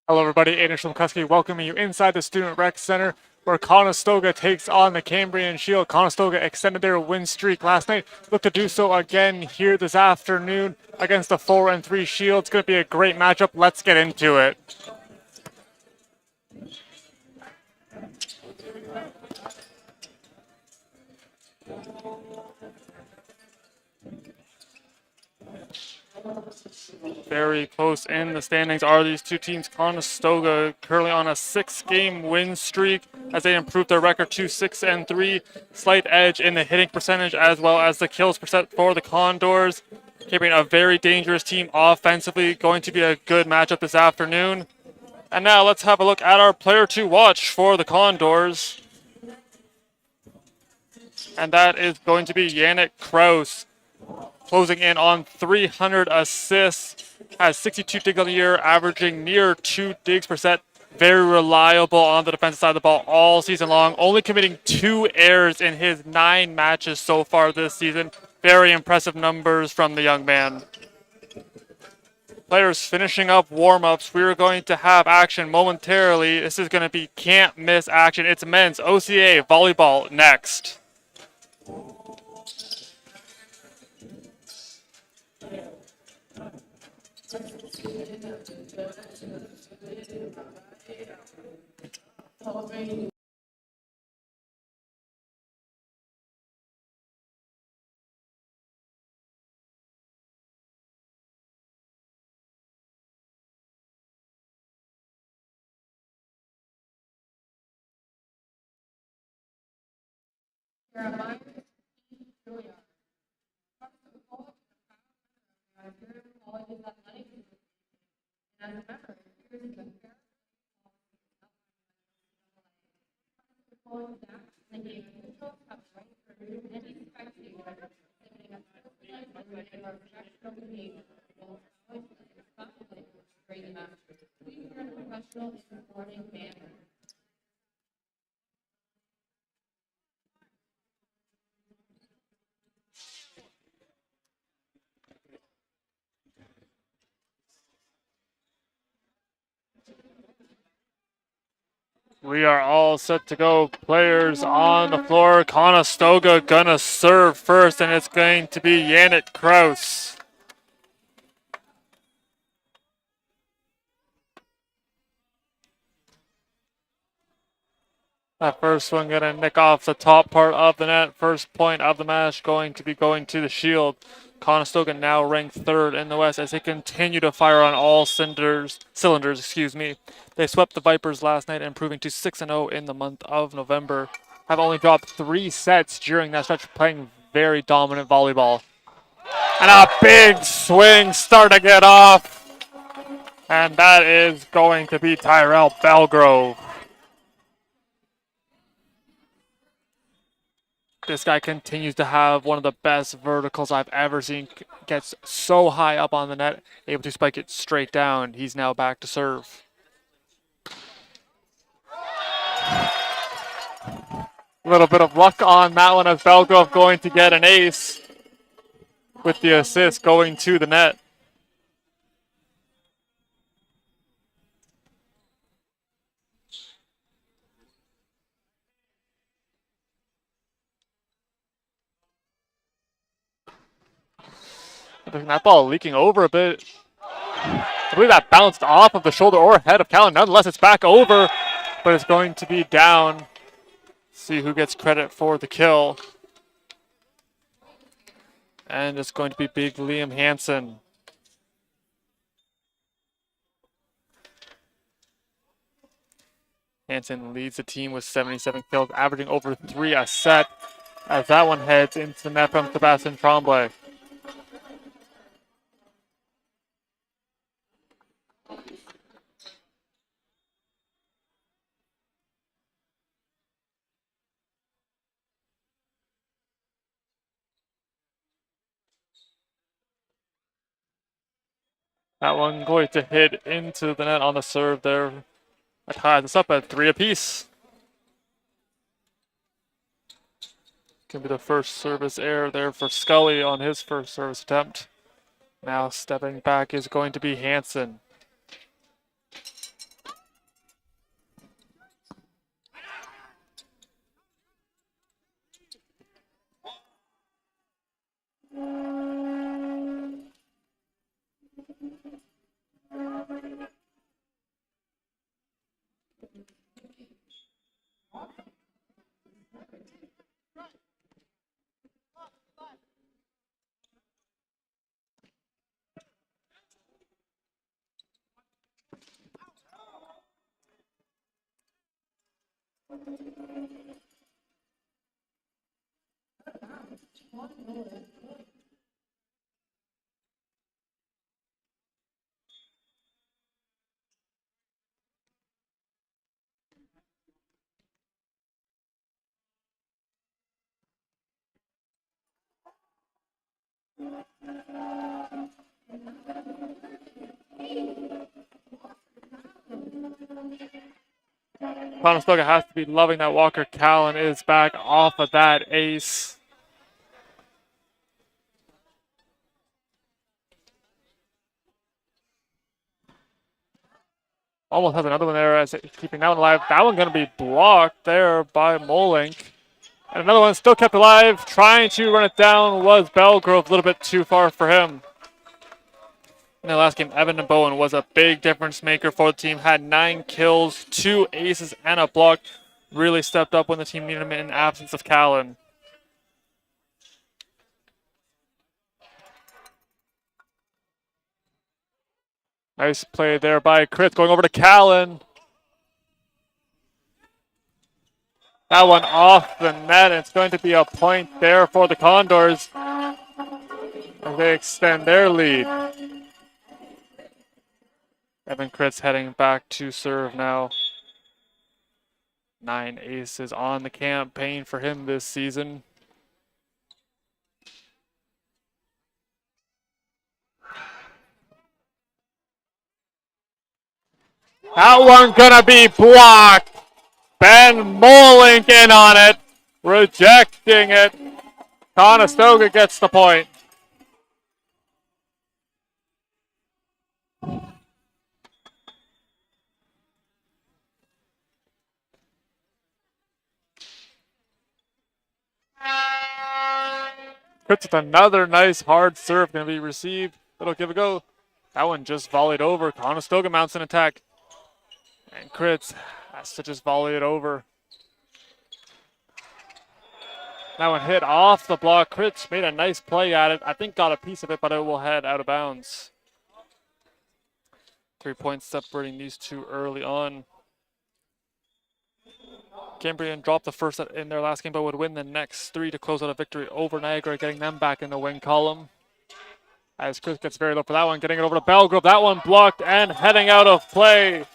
Hello, everybody. Aiden Shlemkuski welcoming you inside the Student Rec Center where Conestoga takes on the Cambrian Shield. Conestoga extended their win streak last night. Look to do so again here this afternoon against the 4-3 Shield. It's going to be a great matchup. Let's get into it. Very close in the standings are these two teams. Conestoga currently on a 6-game win streak as they improve their record to 6-3. Slight edge in the hitting percentage as well as the kills percent for the Condors. Keeping a very dangerous team offensively. Going to be a good matchup this afternoon. And now let's have a look at our player to watch for the Condors. And that is going to be Yannick Kraus, closing in on 300 assists, has 62 digs on the year, averaging near 2 digs per set. Very reliable on the defensive side of the ball all season long, only committing 2 errors in his 9 matches so far this season. Very impressive numbers from the young man. Players finishing up warm-ups. We're going to have action momentarily. This is going to be can't miss action. It's men's OCAA volleyball next. We are all set to go. Players on the floor. Conestoga gonna serve first, and it's going to be Yannick Kraus. That first one gonna nick off the top part of the net. First point of the match going to be going to the Shield. Conestoga now ranked 3rd in the West as they continue to fire on all cylinders. They swept the Vipers last night, improving to 6-0 in the month of November. Have only dropped 3 sets during that stretch, playing very dominant volleyball. And a big swing starting it off. And that is going to be Tyrell Belgrove. This guy continues to have one of the best verticals I've ever seen. Gets so high up on the net, able to spike it straight down. He's now back to serve. A little bit of luck on that one as Belgrove going to get an ace with the assist going to the net. That ball leaking over a bit. I believe that bounced off of the shoulder or head of Callan. Nonetheless, it's back over, but it's going to be down. See who gets credit for the kill. And it's going to be big Liam Hansen. Hansen leads the team with 77 kills, averaging over 3 a set, as that one heads into the net from Sebastian Tremblay. That one going to hit into the net on the serve there. That ties us up at 3 apiece. Can be the first service error there for Scully on his first service attempt. Now stepping back is going to be Hansen. Conestoga has to be loving that Walker Callan is back off of that ace. Almost has another one there as keeping that one alive. That one going to be blocked there by Molink. And another one still kept alive. Trying to run it down was Belgrove. A little bit too far for him. In the last game, Evan and Bowen was a big difference maker for the team. Had 9 kills, 2 aces, and a block. Really stepped up when the team needed him in absence of Callan. Nice play there by Chris going over to Callan. That one off the net. It's going to be a point there for the Condors as they extend their lead. Evan Kritz heading back to serve now. 9 aces on the campaign for him this season. That one gonna be blocked. Ben Molink in on it, rejecting it. Conestoga gets the point. Kritz with another nice hard serve gonna be received. It'll give a go. That one just volleyed over. Conestoga mounts an attack. And Kritz has to just volley it over. That one hit off the block. Kritz made a nice play at it. I think got a piece of it, but it will head out of bounds. 3 points separating these two early on. Cambrian dropped the first set in their last game, but would win the next 3 to close out a victory over Niagara, getting them back in the win column. As Chris gets very low for that one, getting it over to Belgrove. That one blocked and heading out of play.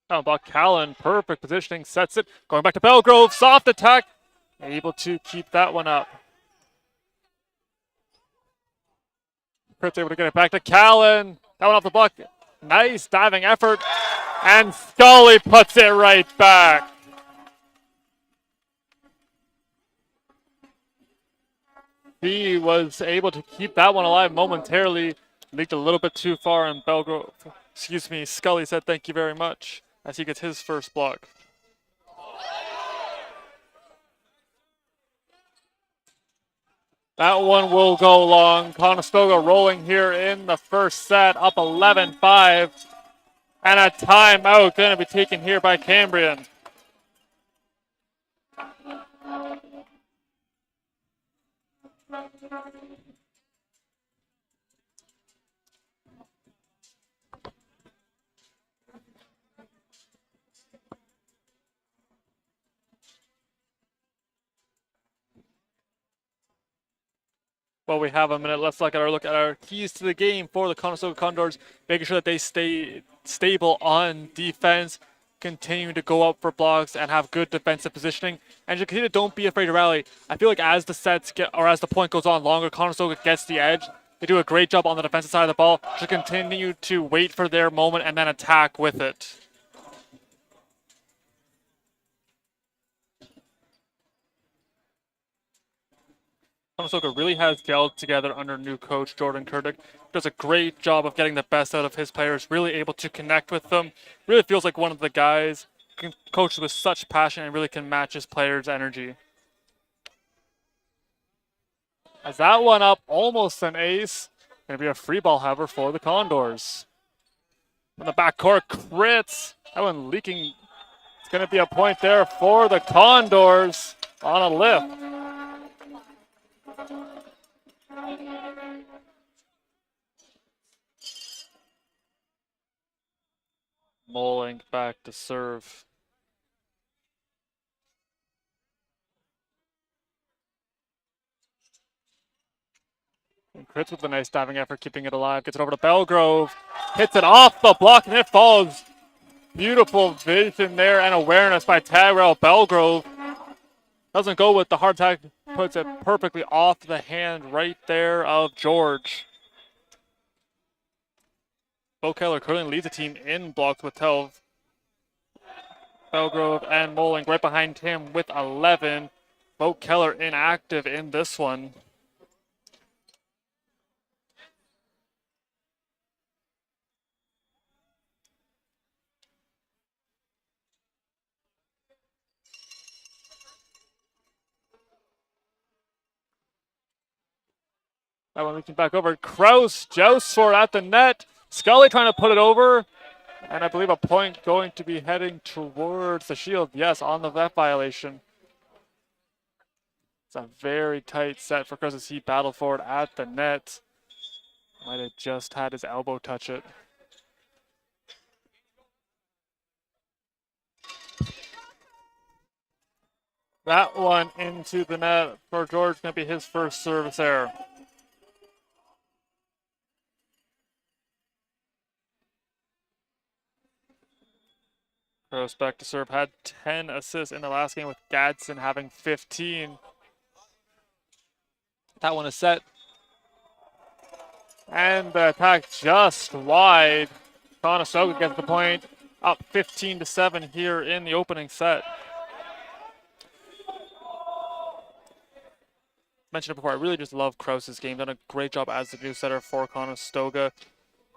Down block Callan, perfect positioning, sets it. Going back to Belgrove, soft attack. Able to keep that one up. Kurt's able to get it back to Callan. That one off the block. Nice diving effort. And Scully puts it right back. He was able to keep that one alive momentarily. Leaked a little bit too far, and Scully said thank you very much as he gets his first block. That one will go long. Conestoga rolling here in the first set, up 11-5. And a timeout going to be taken here by Cambrian. Well, we have a minute. Let's look at our keys to the game for the Conestoga Condors, making sure that they stay stable on defense, continue to go up for blocks, and have good defensive positioning. And you continue to don't be afraid to rally. I feel like as the sets get, or as the point goes on longer, Conestoga gets the edge. They do a great job on the defensive side of the ball to continue to wait for their moment and then attack with it. Conestoga really has gelled together under new coach Jordan Kurdick. Does a great job of getting the best out of his players, really able to connect with them. Really feels like one of the guys coaches with such passion and really can match his players' energy. As that one up, almost an ace. Going to be a free ball, however, for the Condors. On the backcourt, crits. That one leaking. It's going to be a point there for the Condors on a lift. Molink back to serve. And crits with a nice diving effort, keeping it alive. Gets it over to Belgrove. Hits it off the block, and it falls. Beautiful vision there and awareness by Tyrell Belgrove. Doesn't go with the hard tag, puts it perfectly off the hand right there of George. Bo Keller currently leads the team in blocks with 12. Belgrove and Molink right behind him with 11. Bo Keller inactive in this one. That one reaching back over. Kraus jousts for it at the net. Scully trying to put it over. And I believe a point going to be heading towards the Shield. Yes, on the vet violation. It's a very tight set for Kraus as he battled for it at the net. Might have just had his elbow touch it. That one into the net for George. Going to be his first service error. Kraus back to serve. Had 10 assists in the last game with Gadsden having 15. That one is set. And the attack just wide. Conestoga gets the point. Up 15-7 here in the opening set. Mentioned it before, I really just love Kraus's game. Done a great job as the new setter for Conestoga.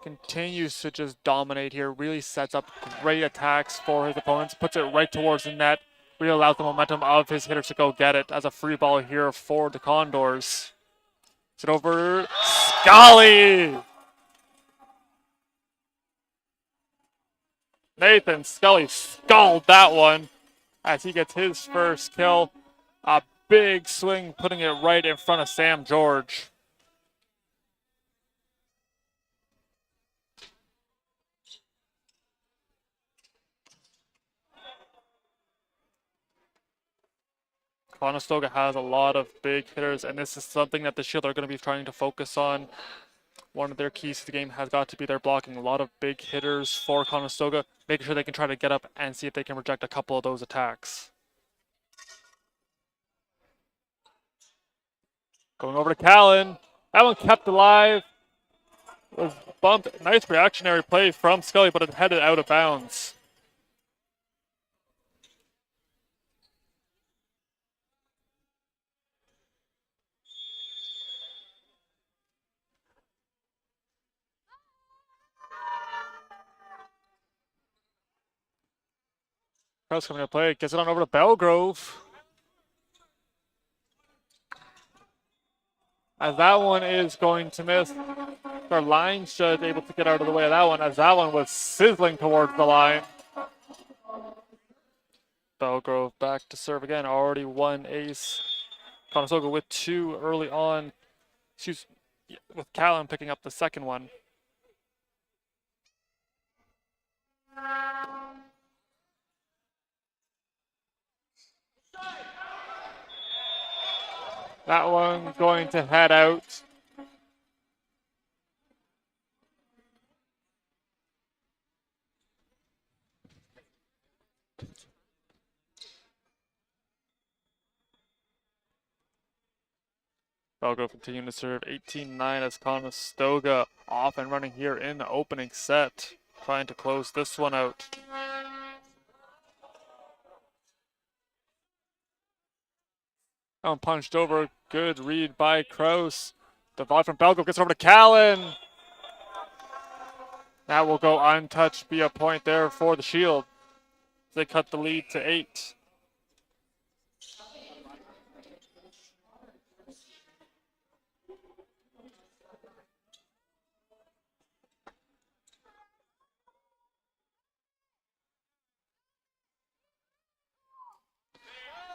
Continues to just dominate here. Really sets up great attacks for his opponents. Puts it right towards the net. Really allows the momentum of his hitters to go get it as a free ball here for the Condors. It's it over. Scully! Nathan Scully sculled that one as he gets his first kill. A big swing, putting it right in front of Sam George. Conestoga has a lot of big hitters, and this is something that the Shield are going to be trying to focus on. One of their keys to the game has got to be their blocking. A lot of big hitters for Conestoga, making sure they can try to get up and see if they can reject a couple of those attacks. Going over to Callan. That one kept alive. Was bumped. Nice reactionary play from Scully, but it headed out of bounds. Kraus coming to play. Gets it on over to Belgrove. As that one is going to miss. Our line should able to get out of the way of that one, as that one was sizzling towards the line. Belgrove back to serve again. Already one ace. Conestoga with two early on. With Callan picking up the second one. That one going to head out. Belgrove continuing to serve 18-9 as Conestoga off and running here in the opening set. Trying to close this one out. Punched over. Good read by Kraus. The volley from Belgrove gets over to Callan. That will go untouched, be a point there for the Shield. They cut the lead to 8.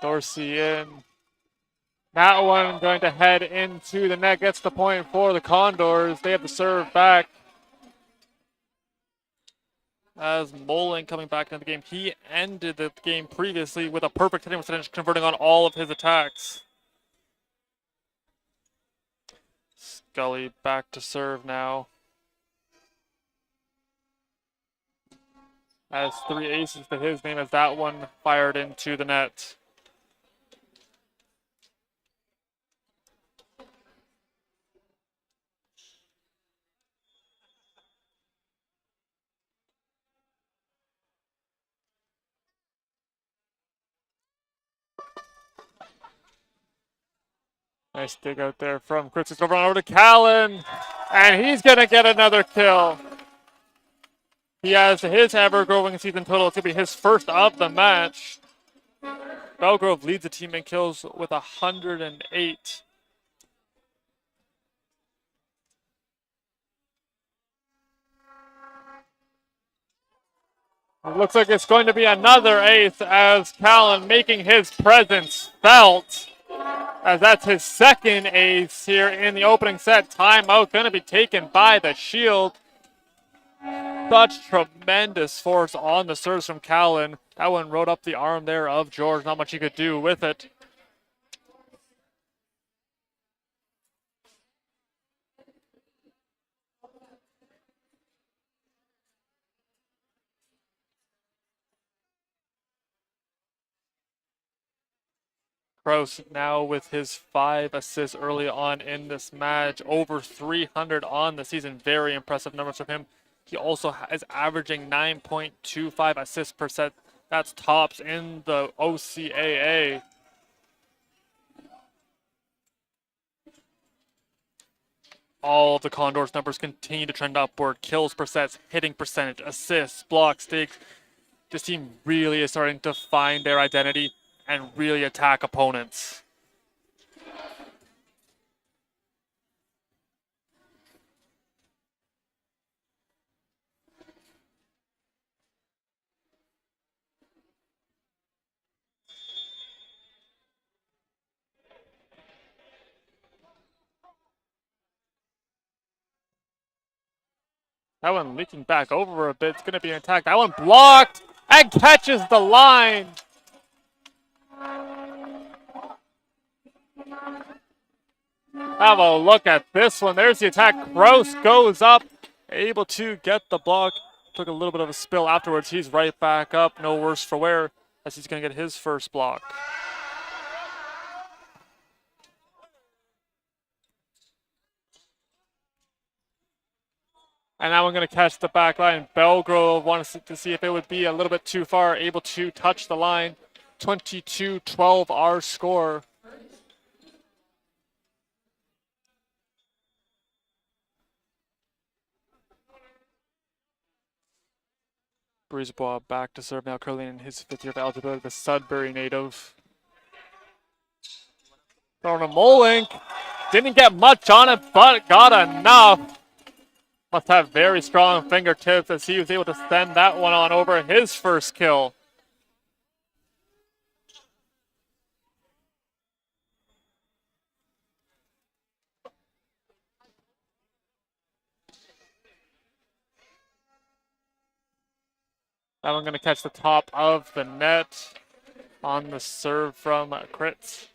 Dorsey in. That one going to head into the net. Gets the point for the Condors. They have to serve back. As Moling coming back into the game. He ended the game previously with a perfect hitting percentage, converting on all of his attacks. Scully back to serve now. Has 3 aces to his name as that one fired into the net. Nice dig out there from Chris. Over to Callan. And he's going to get another kill. He has his ever-growing season total. It's going to be his first of the match. Belgrove leads the team in kills with 108. It looks like it's going to be another ace as Callan making his presence felt. As that's his second ace here in the opening set. Timeout going to be taken by the Shield. Such tremendous force on the serves from Callan. That one rode up the arm there of George. Not much he could do with it. Kraus now with his 5 assists early on in this match. Over 300 on the season. Very impressive numbers from him. He also is averaging 9.25 assists per set. That's tops in the OCAA. All of the Condors numbers continue to trend upward. Kills per set, hitting percentage, assists, blocks, digs. This team really is starting to find their identity and really attack opponents. That one leaking back over a bit. It's going to be an attack. That one blocked and catches the line. Have a look at this one. There's the attack. Kraus goes up, able to get the block. Took a little bit of a spill afterwards. He's right back up. No worse for wear as he's going to get his first block. And now we're going to catch the back line. Belgrove wanted to see if it would be a little bit too far, able to touch the line. 22-12 our score. Brisebois back to serve now, currently in his 5th year of eligibility, the Sudbury native. Throwing a Molink. Didn't get much on it, but got enough. Must have very strong fingertips as he was able to send that one on over his first kill. That one going to catch the top of the net on the serve from Crits.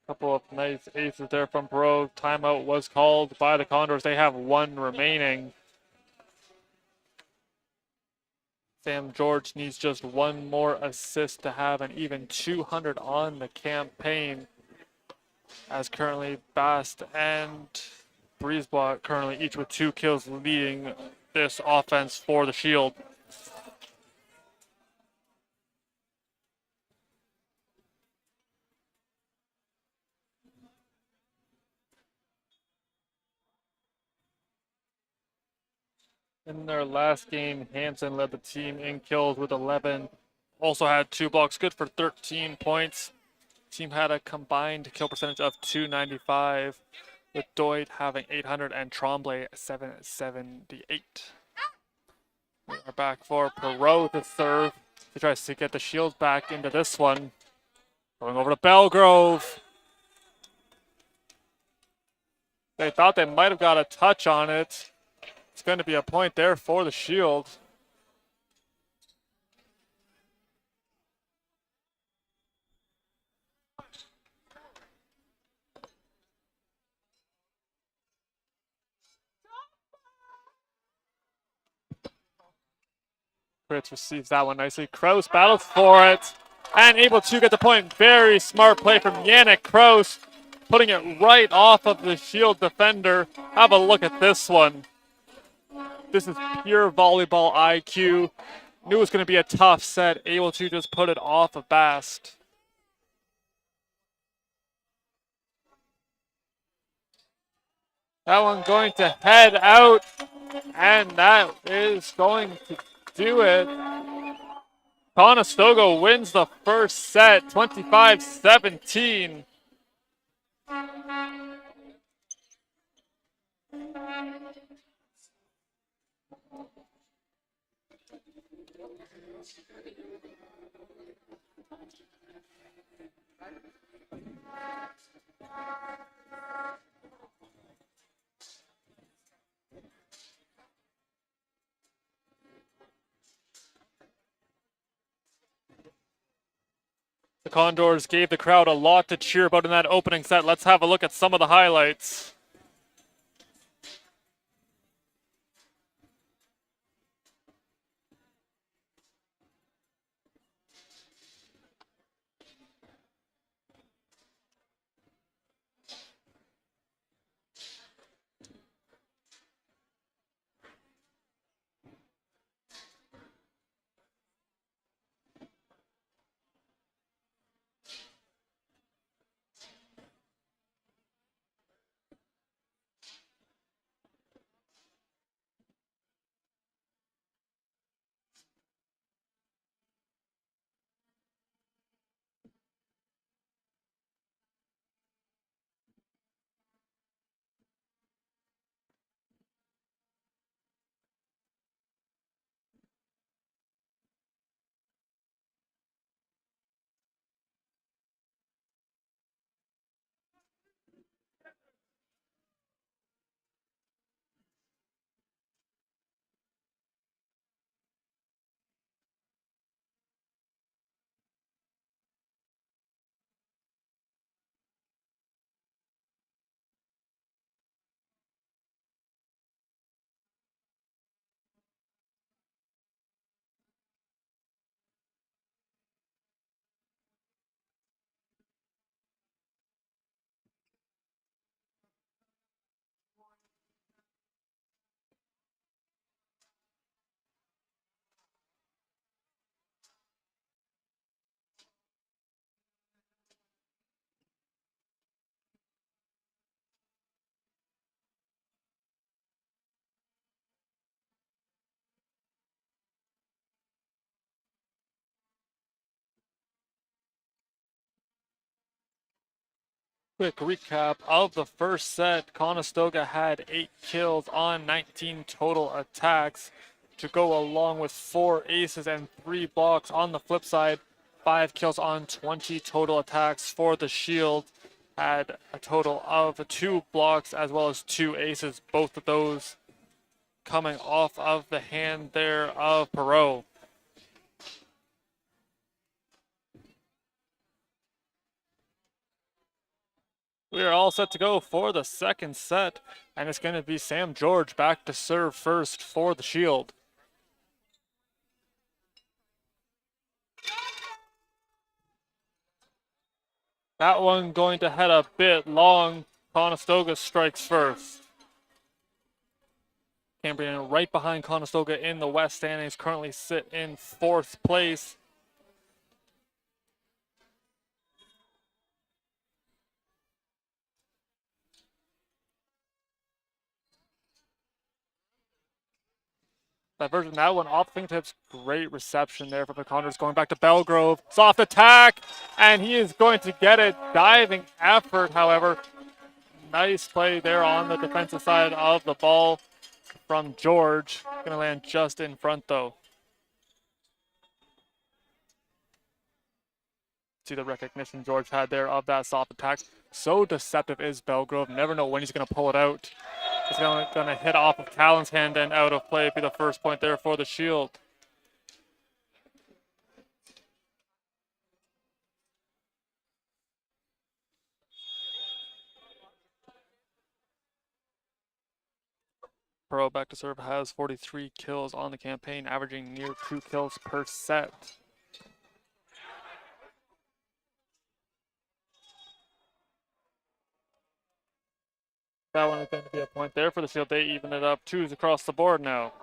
Couple of nice aces there from Perot. Timeout was called by the Condors. They have one remaining. Sam George needs just one more assist to have an even 200 on the campaign. As currently Bast and Breezeblock currently each with 2 kills leading this offense for the Shield. In their last game, Hansen led the team in kills with 11. Also had 2 blocks, good for 13 points. Team had a combined kill percentage of 295, with Doyd having 800 and Tremblay 778. We are back for Perot to serve. He tries to get the Shield back into this one. Going over to Belgrove. They thought they might have got a touch on it. It's going to be a point there for the Shield. Fritz receives that one nicely. Kroos battles for it and able to get the point. Very smart play from Yannick Kroos, putting it right off of the Shield defender. Have a look at this one. This is pure volleyball IQ. Knew it was going to be a tough set, able to just put it off of Bast. That one going to head out, and that is going to do it. Conestoga wins the first set, 25-17. The Condors gave the crowd a lot to cheer about in that opening set. Let's have a look at some of the highlights. Quick recap of the first set. Conestoga had 8 kills on 19 total attacks to go along with 4 aces and 3 blocks. On the flip side, 5 kills on 20 total attacks for the Shield. Had a total of 2 blocks as well as 2 aces, both of those coming off of the hand there of Perot. We are all set to go for the second set, and it's going to be Sam George back to serve first for the Shield. That one going to head a bit long. Conestoga strikes first. Cambrian right behind Conestoga in the West standings, currently sit in 4th place. Diversion, that one off fingertips, great reception there from the Condors. Going back to Belgrove, soft attack, and he is going to get it. Diving effort, however. Nice play there on the defensive side of the ball from George. Gonna land just in front though. See the recognition George had there of that soft attack. So deceptive is Belgrove. Never know when he's gonna pull it out. It's gonna hit off of Callan's hand and out of play. Be the first point there for the Shield. Perot back to serve, has 43 kills on the campaign, averaging near 2 kills per set. That one is going to be a point there for the Shield. They even it up. 2s across the board now.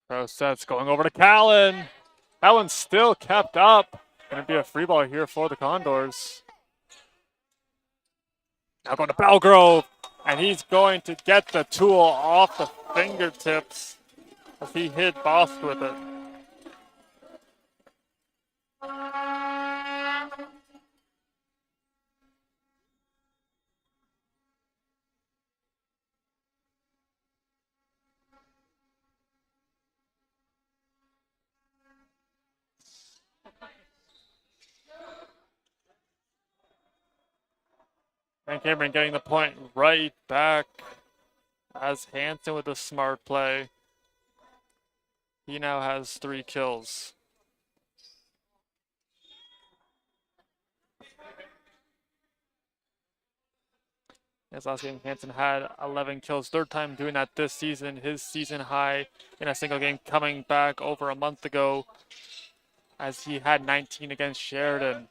Pro sets going over to Callan. That one's still kept up. Going to be a free ball here for the Condors. Now going to Belgrove. And he's going to get the tool off the fingertips as he hit Bosk with it. And Cambrian getting the point right back as Hansen with a smart play. He now has 3 kills. His last game, Hansen had 11 kills. 3rd time doing that this season. His season high in a single game coming back over a month ago as he had 19 against Sheridan.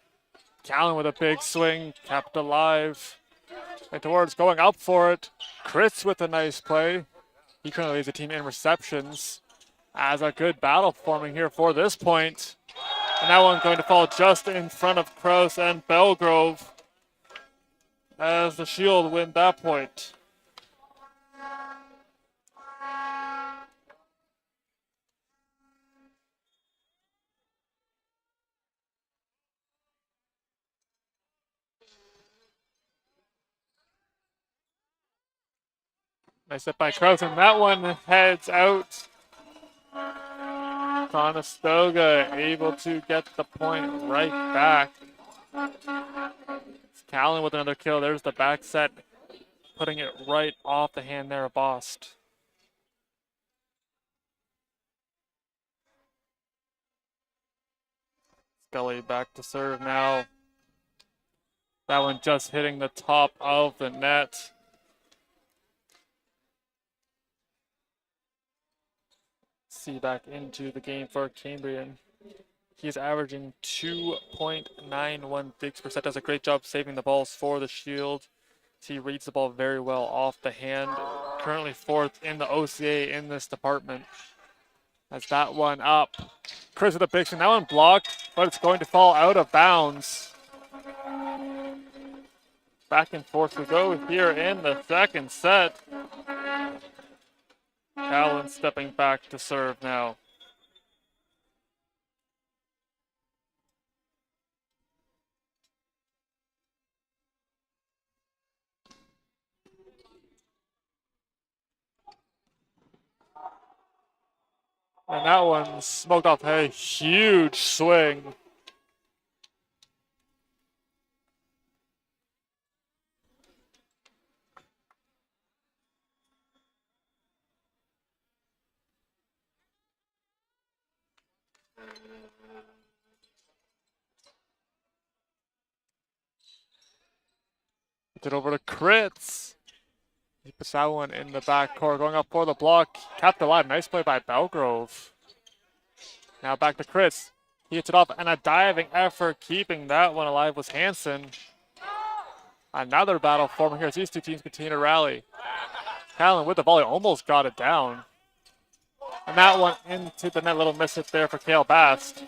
Callan with a big swing, kept alive. And towards going up for it. Chris with a nice play. He currently leads the team in receptions. As a good battle forming here for this point. And that one going to fall just in front of Kraus and Belgrove as the Shield win that point. Nice hit by Kraus, and that one heads out. Conestoga able to get the point right back. Callan with another kill. There's the back set, putting it right off the hand there of Bost. Scully back to serve now. That one just hitting the top of the net. See back into the game for Cambrian. He's averaging 2.91 digs per set. Does a great job saving the balls for the Shield. He reads the ball very well off the hand. Currently 4th in the OCAA in this department. That's that one up. Chris with a big swing. That one blocked, but it's going to fall out of bounds. Back and forth we go here in the second set. Callan stepping back to serve now. And that one smoked off a huge swing. It over to Kritz. He puts that one in the backcourt, going up for the block. Kept alive. Nice play by Belgrove. Now back to Kritz. He hits it off, and a diving effort keeping that one alive was Hansen. Another battle forming here as these two teams continue to rally. Callan with the volley almost got it down. And that one into the net, little miss hit there for Kale Bast.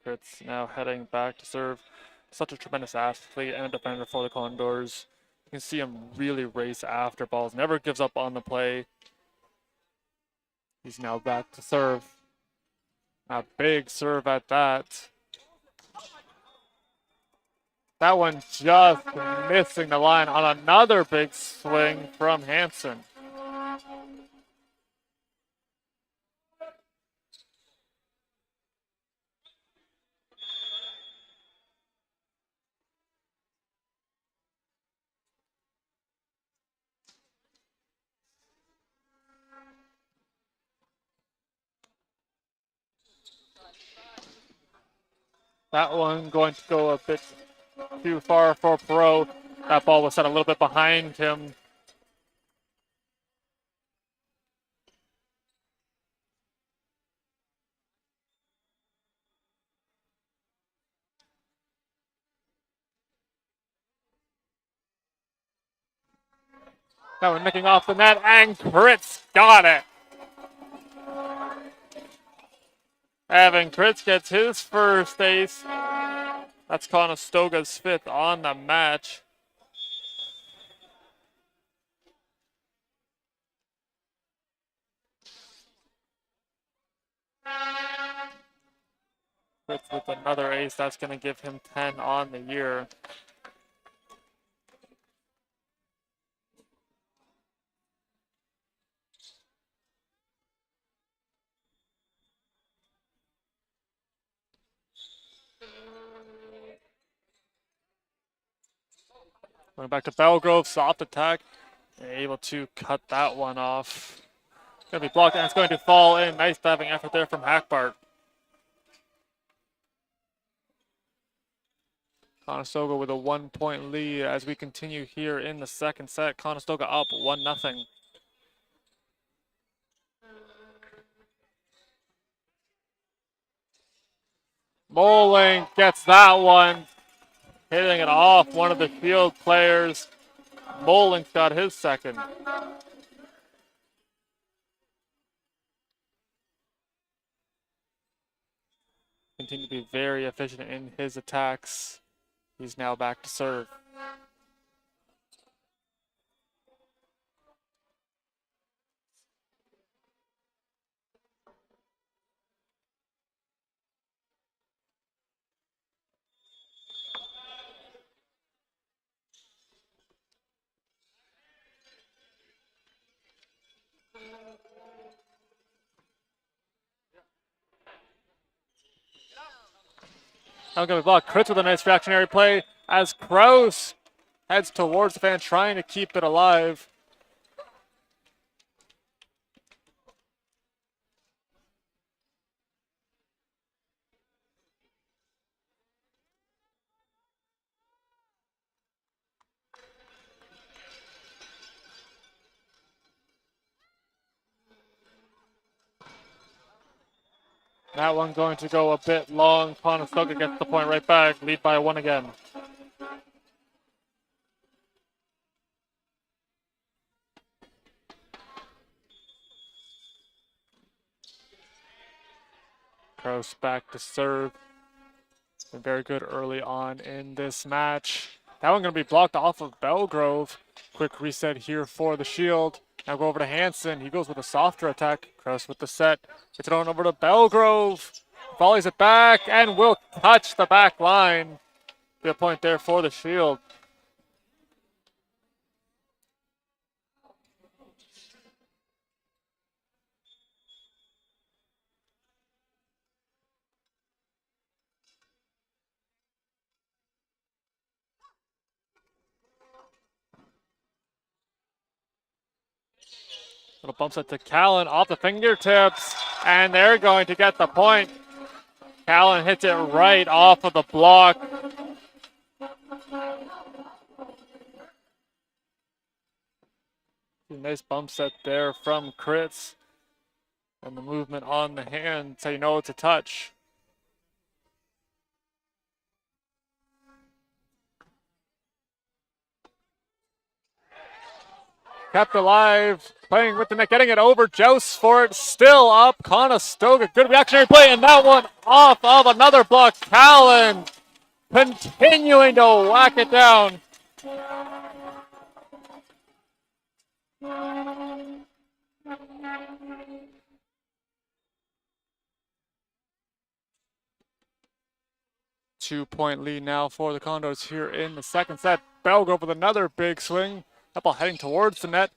Kritz now heading back to serve. Such a tremendous athlete and a defender for the Condors. You can see him really race after balls, never gives up on the play. He's now back to serve. A big serve at that. That one just missing the line on another big swing from Hansen. That one going to go a bit too far for Perot. That ball was set a little bit behind him. That one nicking off the net, and Kritz got it. Evan Kritz gets his first ace. That's Conestoga's fifth on the match. Kritz with another ace. That's going to give him 10 on the year. Going back to Belgrove, soft attack. Able to cut that one off. Going to be blocked, and it's going to fall in. Nice diving effort there from Hackbart. Conestoga with a 1-point lead as we continue here in the second set. Conestoga up 1-0. Moling gets that one. Hitting it off one of the field players. Moling's got his second. Continue to be very efficient in his attacks. He's now back to serve. Now going to be blocked. Kritz with a nice reactionary play as Kraus heads towards the fan, trying to keep it alive. That one going to go a bit long. Conestoga gets the point right back. Lead by 1 again. Kraus back to serve. Been very good early on in this match. That one going to be blocked off of Belgrove. Quick reset here for the Shield. Now go over to Hansen. He goes with a softer attack. Kraus with the set. It's thrown over to Belgrove. volleys it back and will touch the back line. Be a point there for the Shield. Little bumps it to Callan off the fingertips, and they're going to get the point. Callan hits it right off of the block. Nice bump set there from Kritz. And the movement on the hand, so you know it's a touch. Kept alive, playing with the net, getting it over, jousts for it, still up, Conestoga, good reactionary play, and that one off of another block. Callan continuing to whack it down. Two-point lead now for the Condors here in the second set. Belgrove with another big swing. That ball heading towards the net,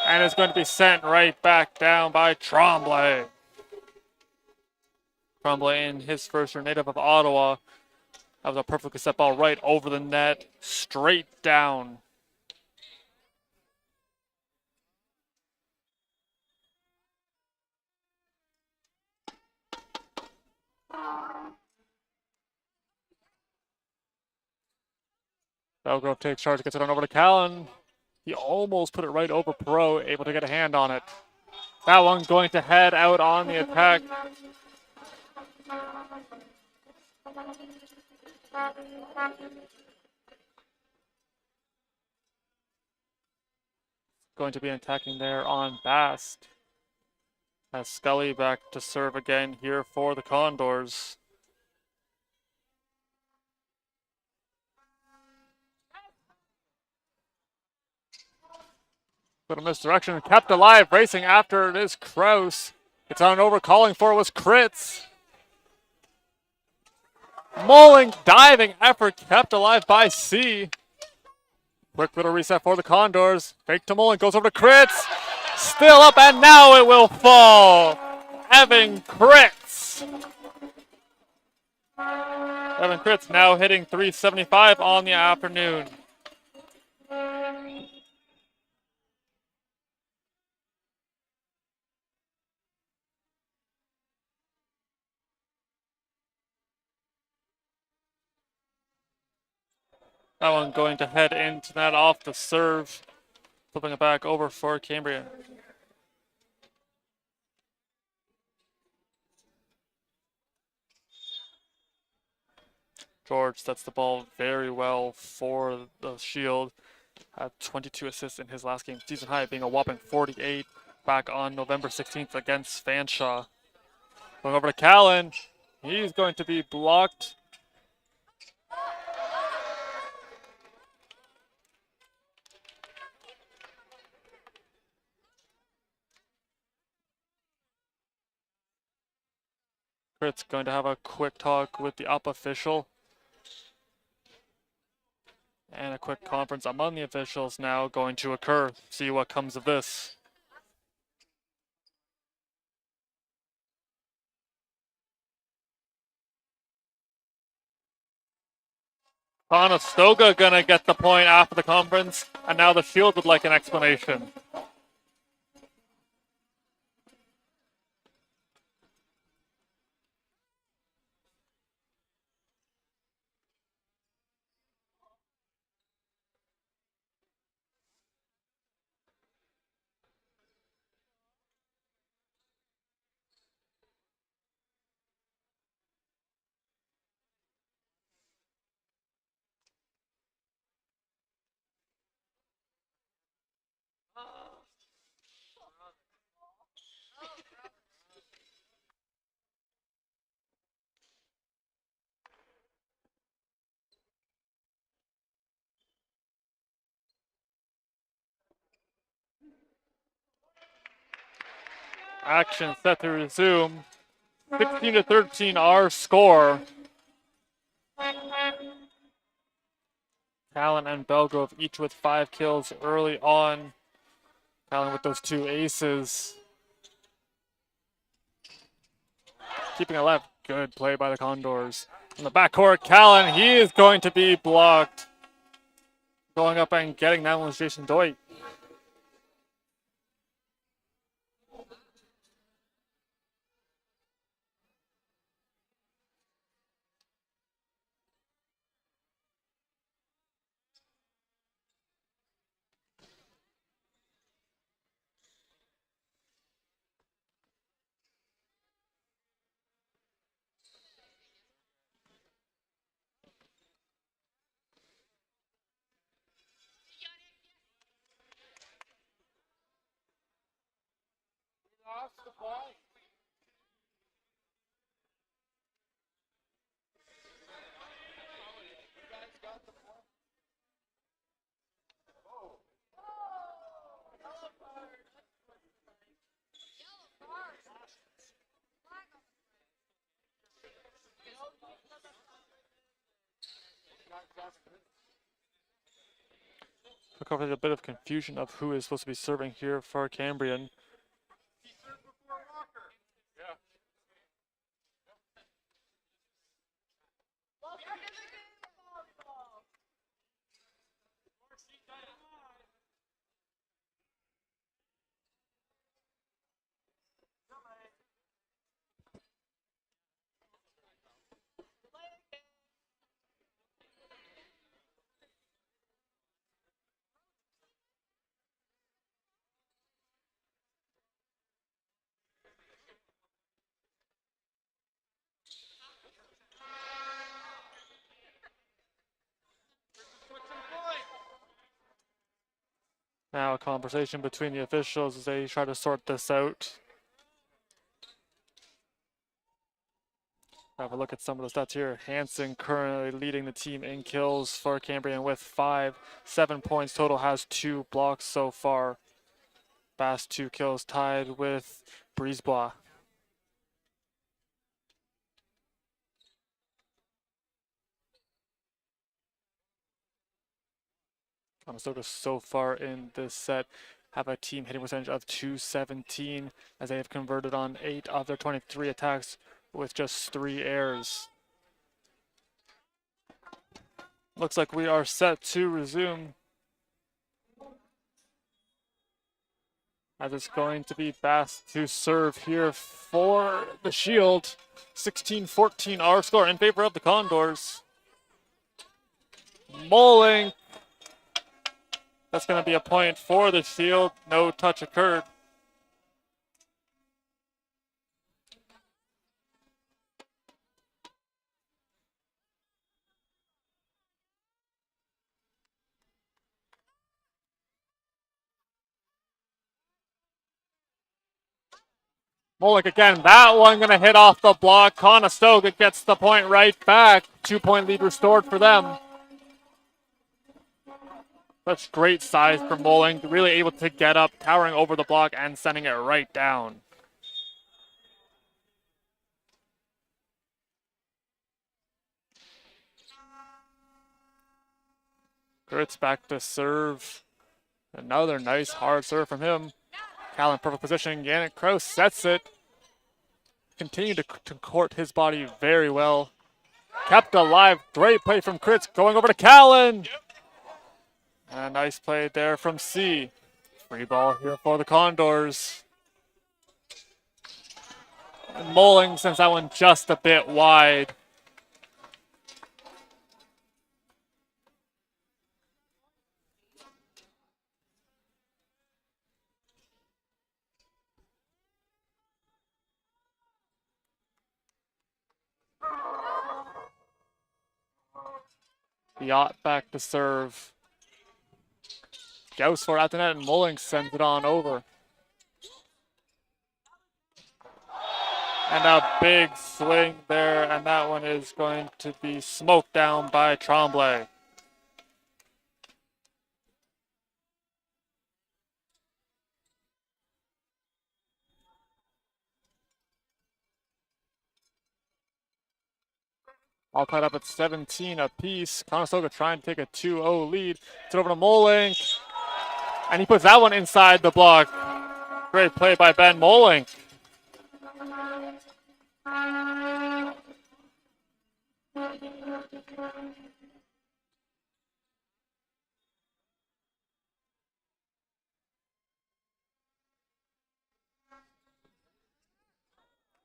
and it's going to be sent right back down by Tremblay. Tremblay in his first year, native of Ottawa. That was a perfectly set ball right over the net, straight down. Belgrove takes charge, gets it on over to Callan. He almost put it right over Perot, able to get a hand on it. That one going to head out on the attack. Going to be attacking there on Bast. As Scully back to serve again here for the Condors. Little misdirection, kept alive, racing after it is Kraus. It's on over, calling for it was Kritz. Mulling, diving effort, kept alive by C. Quick little reset for the Condors. Fake to Mulling, goes over to Kritz. Still up, and now it will fall. Evan Kritz. Evan Kritz now hitting .375 on the afternoon. That one going to head into that off the serve. Flipping it back over for Cambrian. George sets the ball very well for the Shield. Had 22 assists in his last game. Season high being a whopping 48 back on November 16th against Fanshawe. Going over to Callan. He's going to be blocked. Kritz going to have a quick talk with the up official. And a quick conference among the officials now going to occur. See what comes of this. Conestoga gonna get the point after the conference, and now the Shield would like an explanation. Action set to resume. 16-13 our score. Callan and Belgrove each with 5 kills early on. Callan with those 2 aces. Keeping it alive. Good play by the Condors. In the backcourt, Callan, he is going to be blocked. Going up and getting that one was Jason Doit. Took over a bit of confusion of who is supposed to be serving here for Cambrian. Now a conversation between the officials as they try to sort this out. Have a look at some of the stats here. Hansen currently leading the team in kills for Cambrian with 5, 7 points total, has 2 blocks so far. Bass 2 kills, tied with Brisebois. Conestoga so far in this set have a team hitting percentage of .217 as they have converted on 8 of their 23 attacks with just 3 errors. Looks like we are set to resume. As it's going to be Bass to serve here for the Shield. 16-14 our score in favor of the Condors. Moling. That's going to be a point for the Shield. No touch occurred. Molik again, that one going to hit off the block. Conestoga gets the point right back. 2-point lead restored for them. Such great size for Moling, really able to get up, towering over the block and sending it right down. Kurtz back to serve. Another nice hard serve from him. Cal in perfect position. Yannick Kraus sets it. Continued to court his body very well. Kept alive. Great play from Kritz. Going over to Callan. And a nice play there from C. Free ball here for the Condors. And Moling sends that one just a bit wide. Yacht back to serve. Gauss for it at the net, and Moling sends it on over. And a big swing there, and that one is going to be smoked down by Tremblay. All tied up at 17 apiece. Conestoga trying to take a 2-0 lead. It's over to Molink. And he puts that one inside the block. Great play by Ben Molink.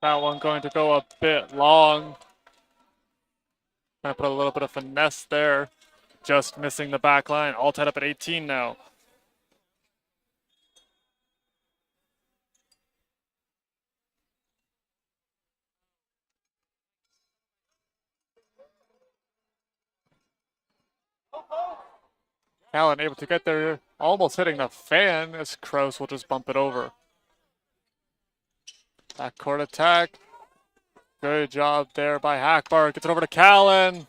That one going to go a bit long. Gonna put a little bit of finesse there. Just missing the back line. All tied up at 18 now. Allen able to get there, almost hitting the fan as Kraus will just bump it over. Backcourt attack. Good job there by Hackbar. Gets it over to Callan.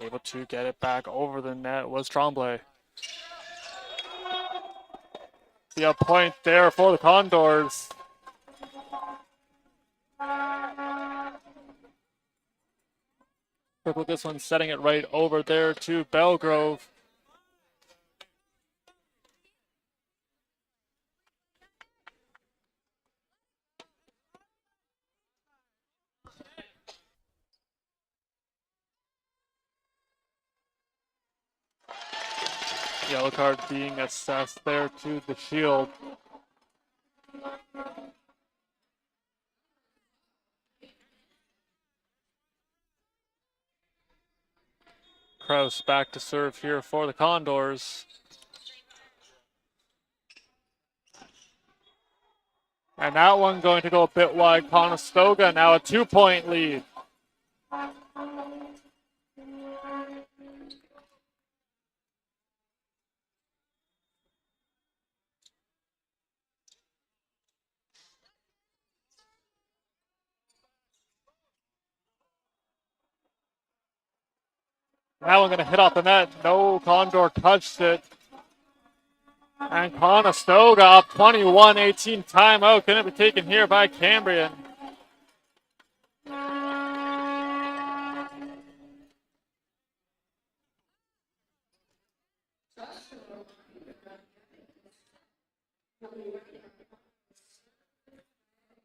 Able to get it back over the net was Tremblay. See a point there for the Condors. With this one, setting it right over there to Belgrove. Yellow card being assessed there to the Shield. Kraus back to serve here for the Condors. And that one going to go a bit wide. Conestoga now a 2-point lead. That one going to hit off the net. No, Condor touched it. And Conestoga up 21-18. Timeout going to be taken here by Cambrian.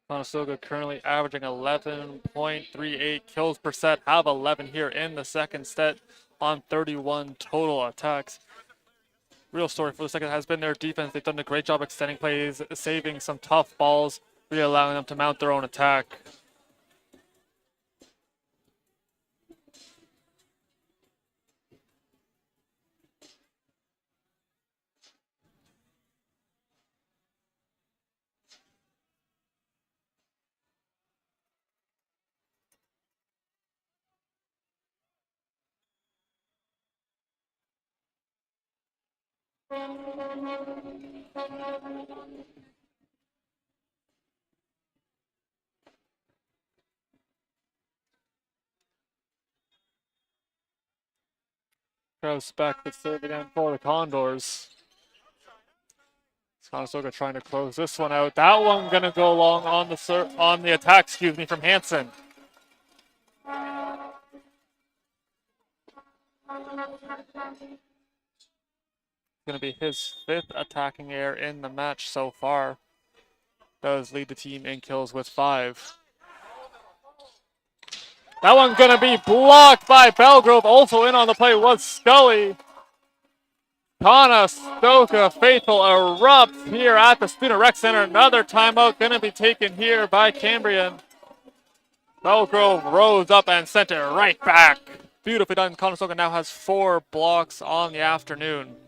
Conestoga currently averaging 11.38 kills per set. Have 11 here in the second set on 31 total attacks. Real story for the second has been their defense. They've done a great job extending plays, saving some tough balls, really allowing them to mount their own attack. Kraus back to serve again for the Condors. Conestoga trying to close this one out. That one gonna go long on the attack, excuse me, from Hansen. Gonna be his 5th attacking error in the match so far. Does lead the team in kills with 5. That one gonna be blocked by Belgrove. Also in on the play was Scully. Conestoga faithful erupts here at the Student Rec Center. Another timeout gonna be taken here by Cambrian. Belgrove rose up and sent it right back. Beautifully done. Conestoga now has 4 blocks on the afternoon.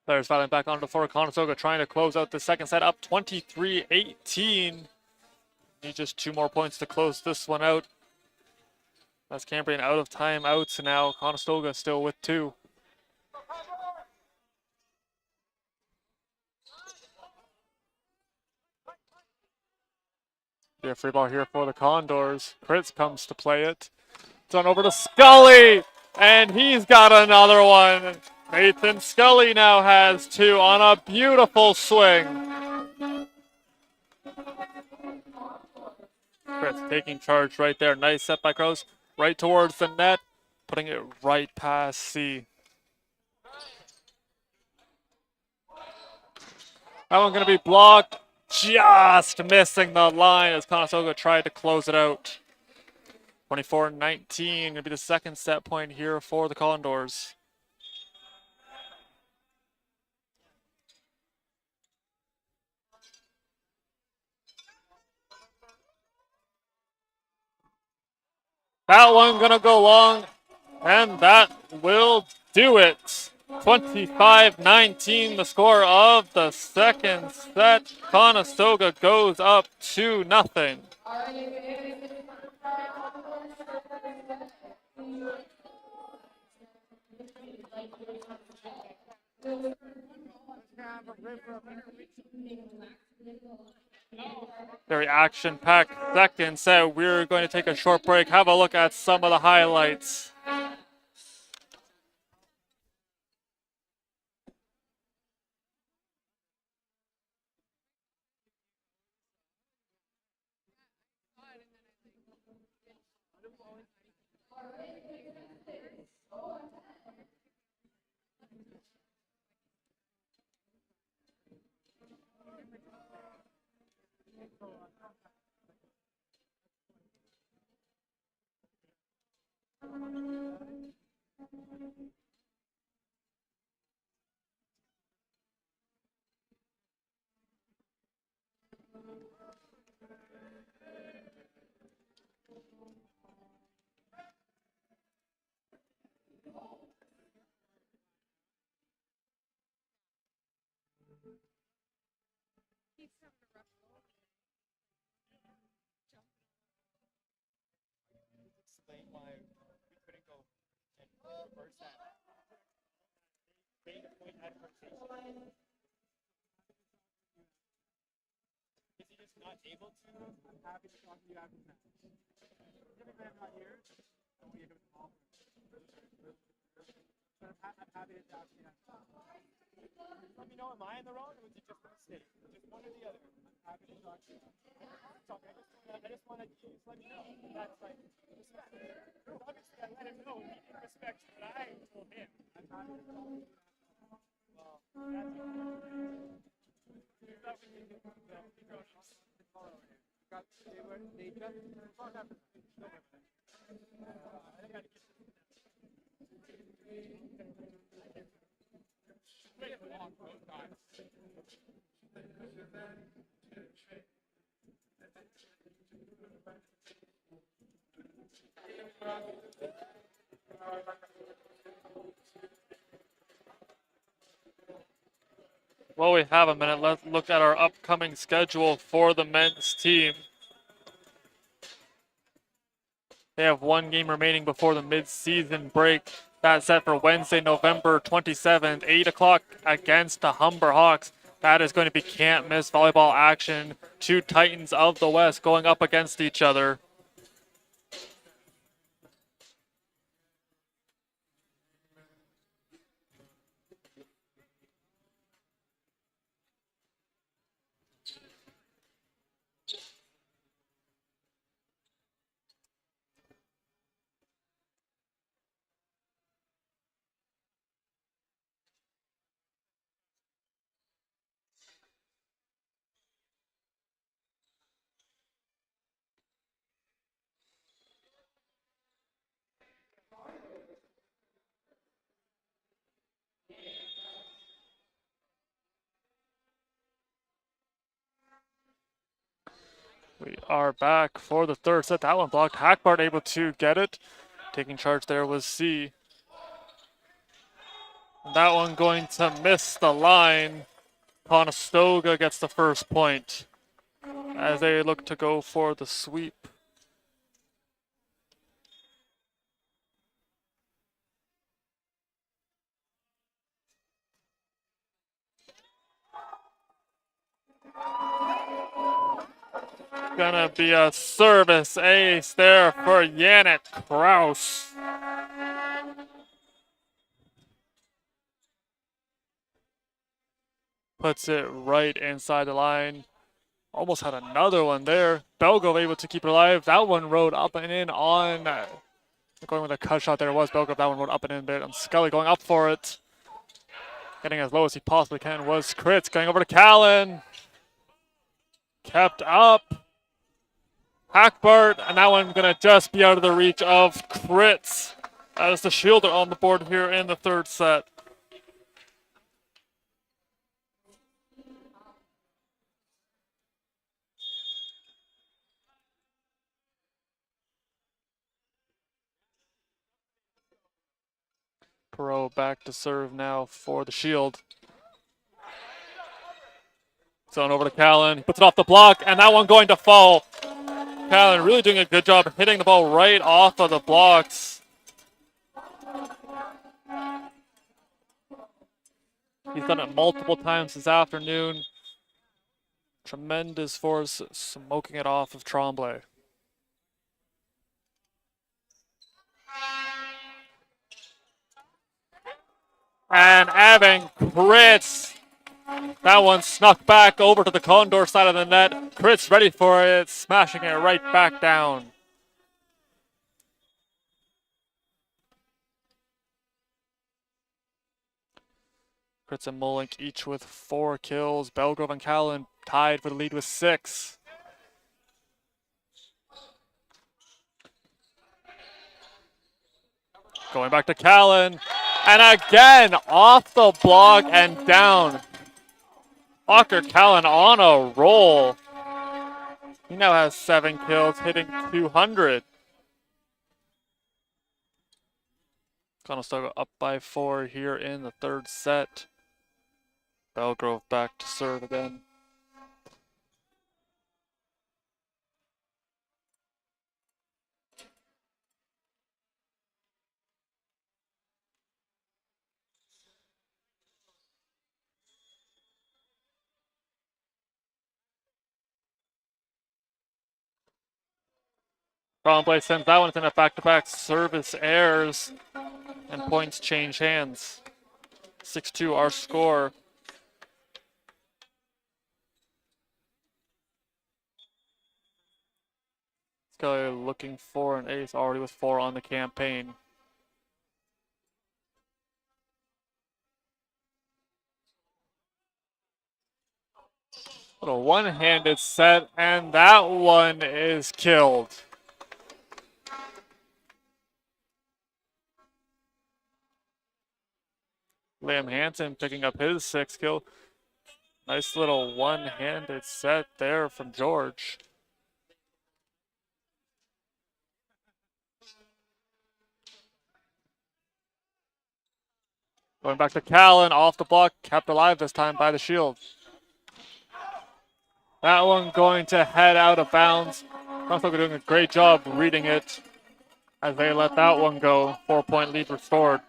Players filing back onto the floor. Conestoga trying to close out the second set, up 23-18. Need just 2 more points to close this one out. That's Cambrian out of timeouts now. Conestoga still with 2. Be a free ball here for the Condors. Kritz comes to play it. It's on over to Scully, and he's got another one. Nathan Scully now has 2 on a beautiful swing. Kritz taking charge right there. Nice set by Gross. Right towards the net, putting it right past C. That one going to be blocked. Just missing the line as Conestoga tried to close it out. 24-19 going to be the second set point here for the Condors. That one going to go long, and that will do it. 25-19 the score of the second set. Conestoga goes up 2-0. Very action-packed second set. We're going to take a short break, have a look at some of the highlights. Well, we have a minute. Let's look at our upcoming schedule for the men's team. They have 1 game remaining before the mid-season break. That's set for Wednesday, November 27th, 8 o'clock against the Humber Hawks. That is going to be can't-miss volleyball action. 2 Titans of the West going up against each other. We are back for the third set. That one blocked. Hackbart able to get it. Taking charge there was C. That one going to miss the line. Conestoga gets the first point as they look to go for the sweep. Gonna be a service ace there for Yannick Kraus. Puts it right inside the line. Almost had another one there. Belgov able to keep it alive. That one rode up and in on. Going with a cut shot there was Belgov. That one rode up and in there. And Scully going up for it. Getting as low as he possibly can was Kritz. Going over to Callan. Kept up. Hackbart. And that one going to just be out of the reach of Kritz. As the Shielder on the board here in the third set. Perot back to serve now for the Shield. It's on over to Callan. He puts it off the block, and that one going to fall. Callan really doing a good job hitting the ball right off of the blocks. He's done it multiple times this afternoon. Tremendous force, smoking it off of Tremblay. And Evan Kritz. That one snuck back over to the Condor side of the net. Kritz ready for it, smashing it right back down. Kritz and Molink each with 4 kills. Belgrove and Callan tied for the lead with 6. Going back to Callan. And again, off the block and down. Walker Callan on a roll. He now has 7 kills, hitting 200. Conestoga up by 4 here in the third set. Belgrove back to serve again. Tremblay sends that one in a back-to-back service errors, and points change hands. 6-2 our score. Scully looking for an ace, already with 4 on the campaign. Little one-handed set, and that one is killed. Liam Hansen picking up his 6th kill. Nice little one-handed set there from George. Going back to Callan, off the block, kept alive this time by the Shield. That one going to head out of bounds. Conestoga doing a great job reading it as they let that one go. 4-point lead restored.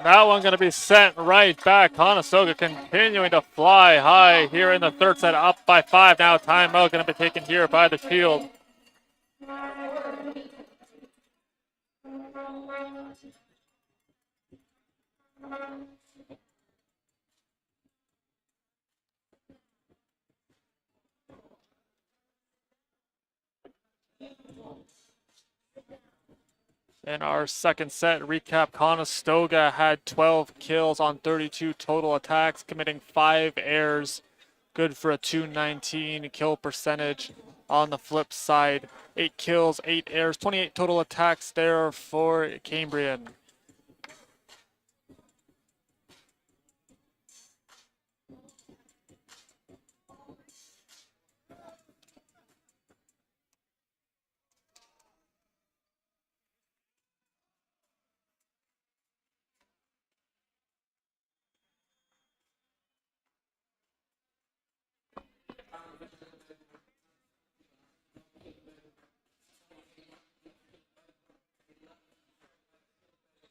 That one going to be sent right back. Conestoga continuing to fly high here in the third set, up by 5 now. Timeout going to be taken here by the Shield. In our second set recap, Conestoga had 12 kills on 32 total attacks, committing 5 errors. Good for a 219 kill percentage. On the flip side, 8 kills, 8 airs, 28 total attacks there for Cambrian.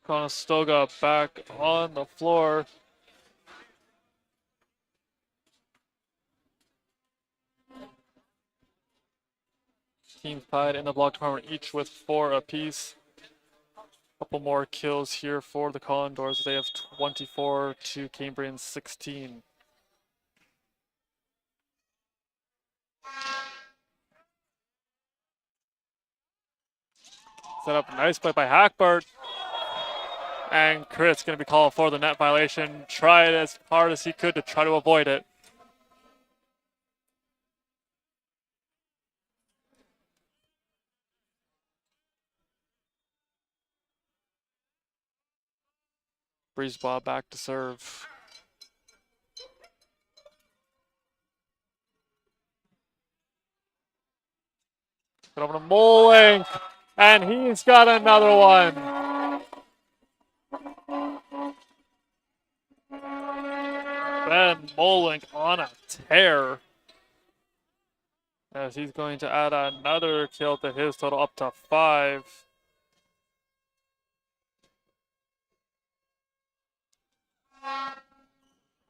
Conestoga back on the floor. Teams tied in the block department, each with 4 apiece. Couple more kills here for the Condors. They have 24 to Cambrian's 16. Set up, nice play by Hackbart. And Chris going to be called for the net violation. Tried as hard as he could to try to avoid it. Breezeball back to serve. Put over to Molink, and he's got another one. Ben Molink on a tear, as he's going to add another kill to his total up to 5.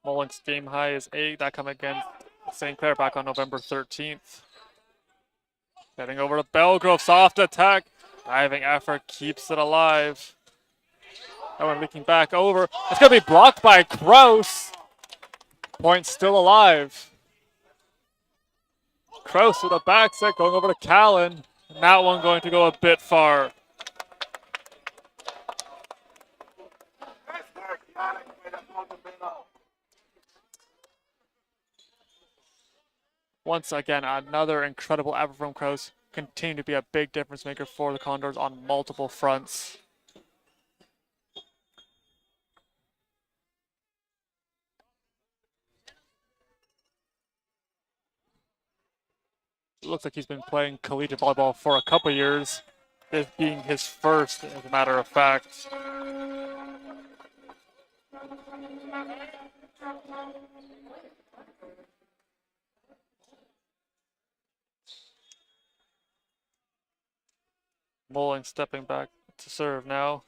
Molink's game high is 8. That come against St. Clair back on November 13th. Heading over to Belgrove, soft attack. Diving effort keeps it alive. That one leaking back over. It's going to be blocked by Kraus. Point still alive. Kraus with a back set going over to Callan. And that one going to go a bit far. Once again, another incredible effort from Kraus. Continue to be a big difference maker for the Condors on multiple fronts. It looks like he's been playing collegiate volleyball for a couple years, this being his first, as a matter of fact. Molink stepping back to serve now.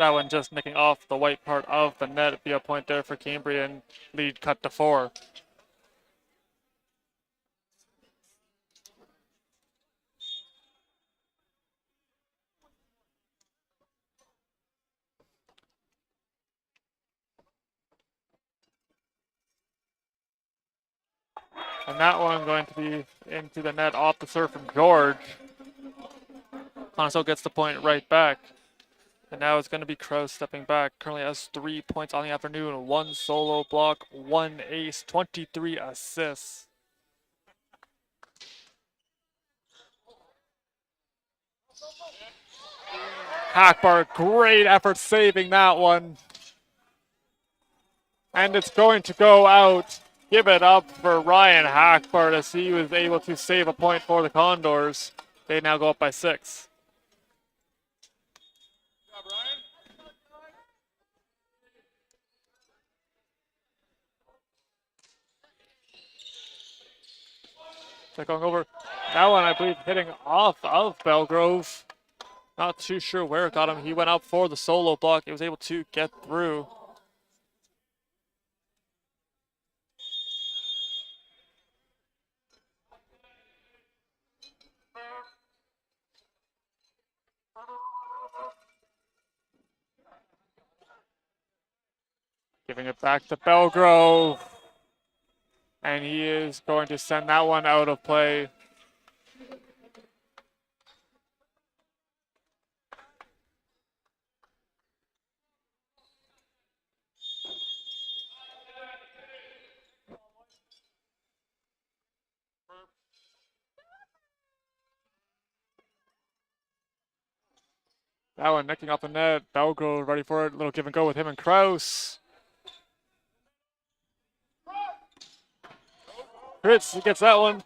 That one just nicking off the white part of the net. Be a point there for Cambrian. Lead cut to 4. And that one going to be into the net off the serve from George. Conestoga gets the point right back. And now it's going to be Kraus stepping back. Currently has 3 points on the afternoon. 1 solo block, 1 ace, 23 assists. Hackbar, great effort saving that one. And it's going to go out. Give it up for Ryan Hackbar as he was able to save a point for the Condors. They now go up by 6. So going over. That one, I believe, hitting off of Belgrove. Not too sure where it got him. He went up for the solo block. He was able to get through. Giving it back to Belgrove. And he is going to send that one out of play. That one necking off the net. Belgrove ready for it. Little give and go with him and Kraus. Fritz gets that one.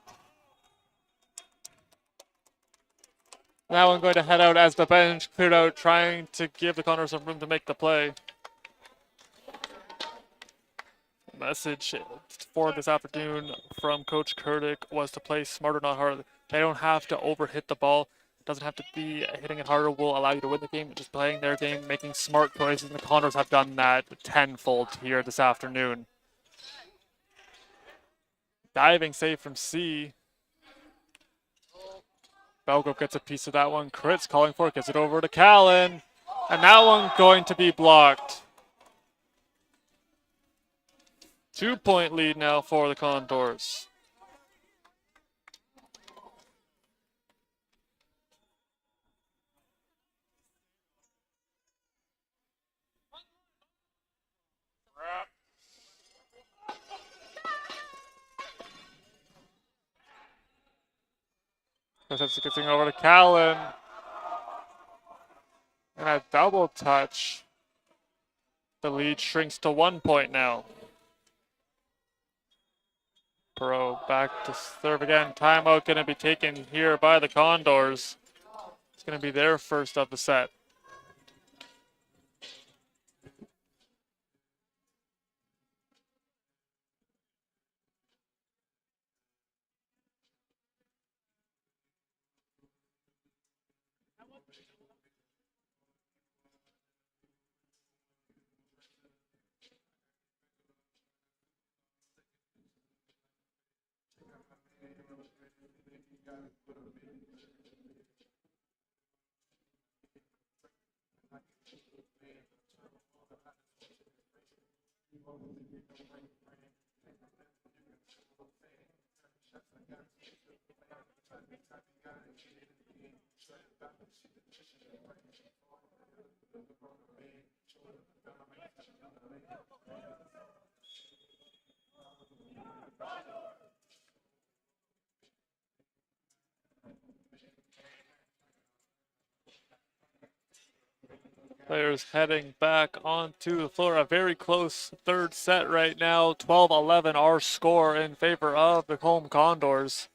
That one going to head out as the bench cleared out, trying to give the Condors some room to make the play. Message for this afternoon from Coach Kurdick was to play smarter, not harder. They don't have to overhit the ball. It doesn't have to be hitting it harder will allow you to win the game. Just playing their game, making smart choices, and the Condors have done that tenfold here this afternoon. Diving save from C. Belgrove gets a piece of that one. Kritz calling for it, gets it over to Callan. And that one going to be blocked. 2-point lead now for the Condors. It's getting over to Callan. And a double touch. The lead shrinks to 1 point now. Perot back to serve again. Timeout going to be taken here by the Condors. It's going to be their first of the set. Players heading back onto the floor. A very close third set right now. 12-11 our score in favor of the home Condors.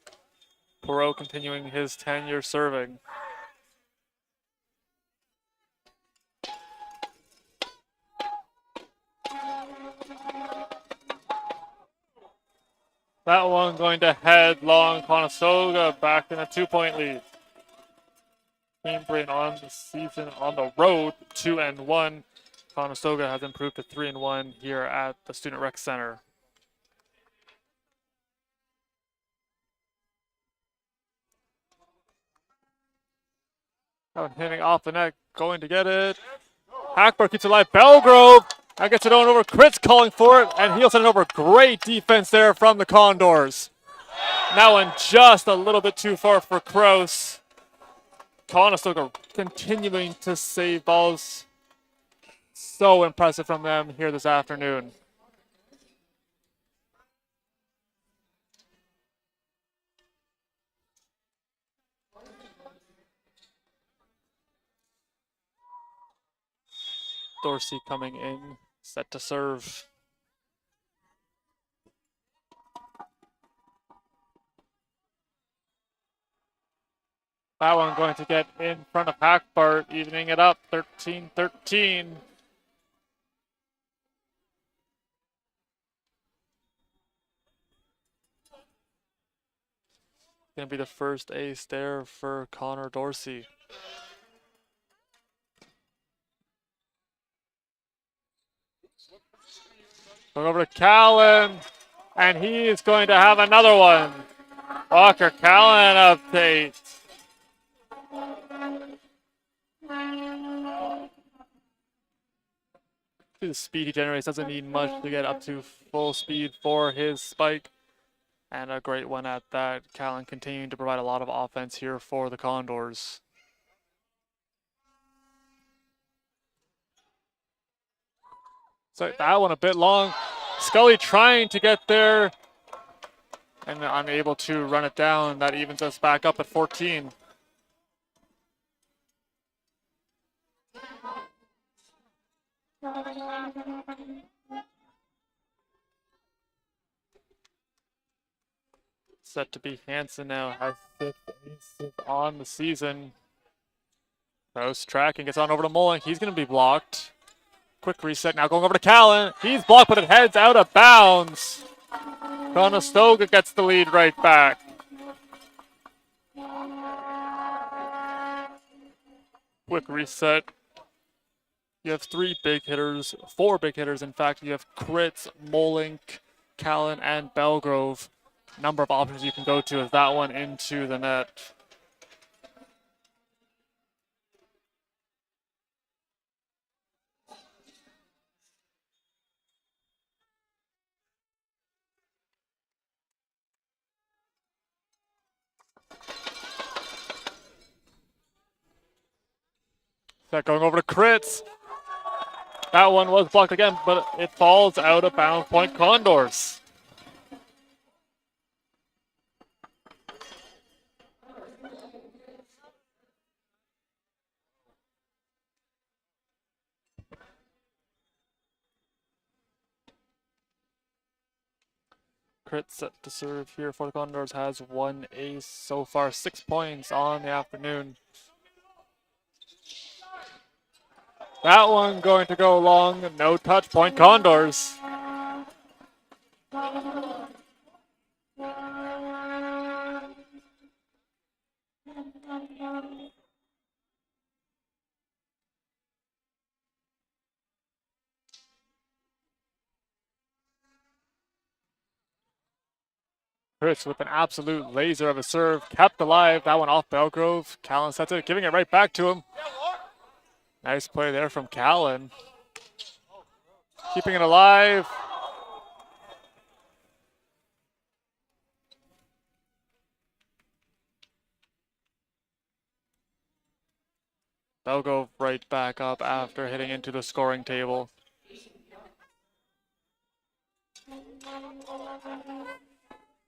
Perot continuing his tenure serving. That one going to head long. Conestoga back in a 2-point lead. Cambrian on the season on the road, 2-1. Conestoga has improved to 3-1 here at the Student Rec Center. Hitting off the net, going to get it. Hackberg keeps it alive. Belgrove. That gets it on over. Kritz calling for it, and he'll send it over. Great defense there from the Condors. That one just a little bit too far for Kraus. Conestoga continuing to save balls. So impressive from them here this afternoon. Dorsey coming in, set to serve. That one going to get in front of Hackbart, evening it up, 13-13. Going to be the first ace there for Connor Dorsey. Going over to Callan, and he is going to have another one. Walker Callan update. The speed he generates doesn't need much to get up to full speed for his spike. And a great one at that. Callan continuing to provide a lot of offense here for the Condors. So that one a bit long. Scully trying to get there and unable to run it down. That evens us back up at 14. Set to be Hansen now, has 6 aces on the season. Kraus tracking, gets on over to Mullen. He's going to be blocked. Quick reset now, going over to Callan. He's blocked, but it heads out of bounds. Conestoga gets the lead right back. Quick reset. You have 3 big hitters, 4 big hitters. In fact, you have Kritz, Molink, Callan, and Belgrove. Number of options you can go to is that one into the net. That going over to Kritz. That one was blocked again, but it falls out of bounds. Point Condors. Kritz set to serve here for the Condors, has 1 ace so far, 6 points on the afternoon. That one going to go long, no touch, point Condors. Kritz with an absolute laser of a serve, kept alive. That one off Belgrove. Callan sets it, giving it right back to him. Nice play there from Callan. Keeping it alive. Belgrove right back up after hitting into the scoring table.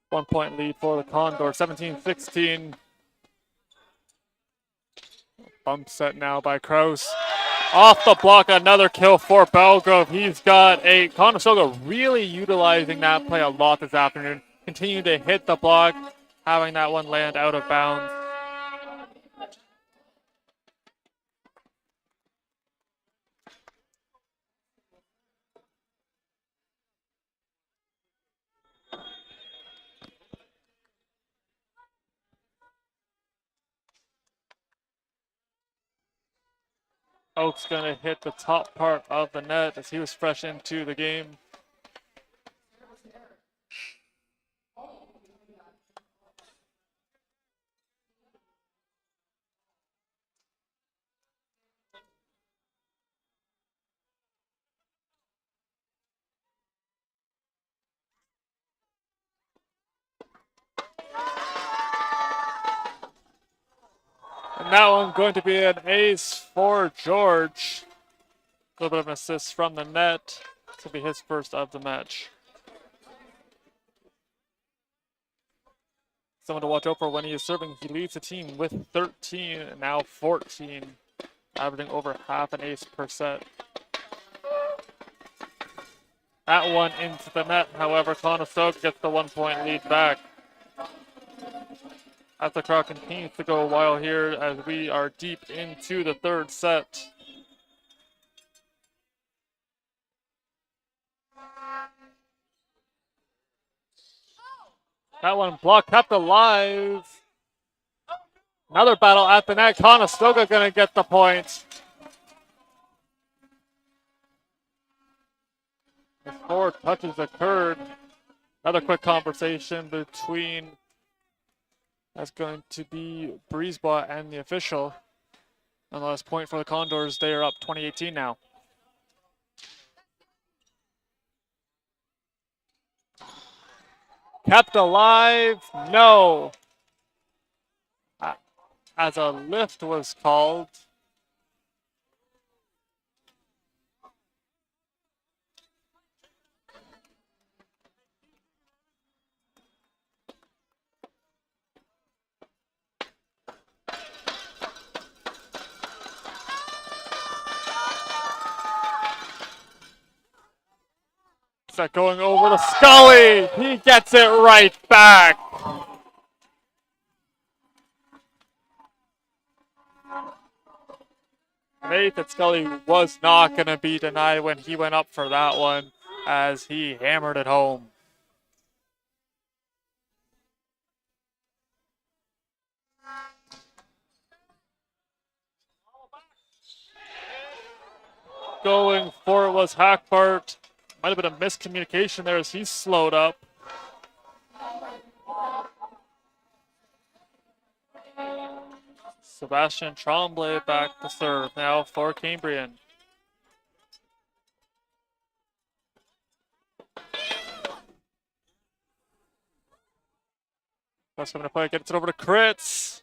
One-point lead for the Condor, 17-16. Bump set now by Kraus. Off the block, another kill for Belgrove. He's got 8. Conestoga really utilizing that play a lot this afternoon. Continue to hit the block, having that one land out of bounds. Oak's going to hit the top part of the net as he was fresh into the game. And that one going to be an ace for George. A little bit of an assist from the net. This will be his first of the match. Someone to watch out for when he is serving. He leads the team with 13, and now 14, averaging over half an ace per set. That one into the net, however, Conestoga gets the 1-point lead back. As the crowd continues to go wild here as we are deep into the 3rd set. That one blocked, kept alive. Another battle at the net. Conestoga gonna get the point. The 4 touches occurred. Another quick conversation between, that's going to be Breezebot and the official. Nonetheless, point for the Condors. They are up 20-18 now. Kept alive, no. As a lift was called. Set going over to Scully. He gets it right back. Nathan Scully was not going to be denied when he went up for that one as he hammered it home. Going for it was Hackbart. Might have been a miscommunication there as he slowed up. Sebastian Tremblay back to serve now for Cambrian. That's going to play, gets it over to Kritz.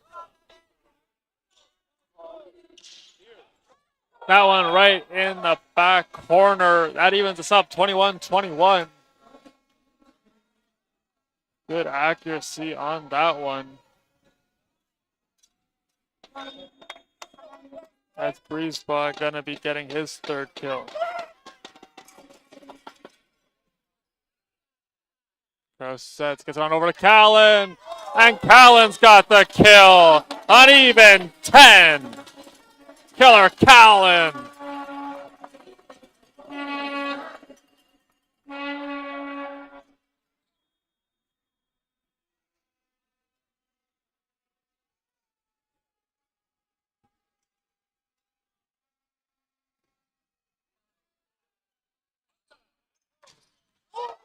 That one right in the back corner. That evens us up 21-21. Good accuracy on that one. That's Breezeball gonna be getting his third kill. Gross sets, gets it on over to Callan. And Callan's got the kill. Uneven 10. Killer Callan.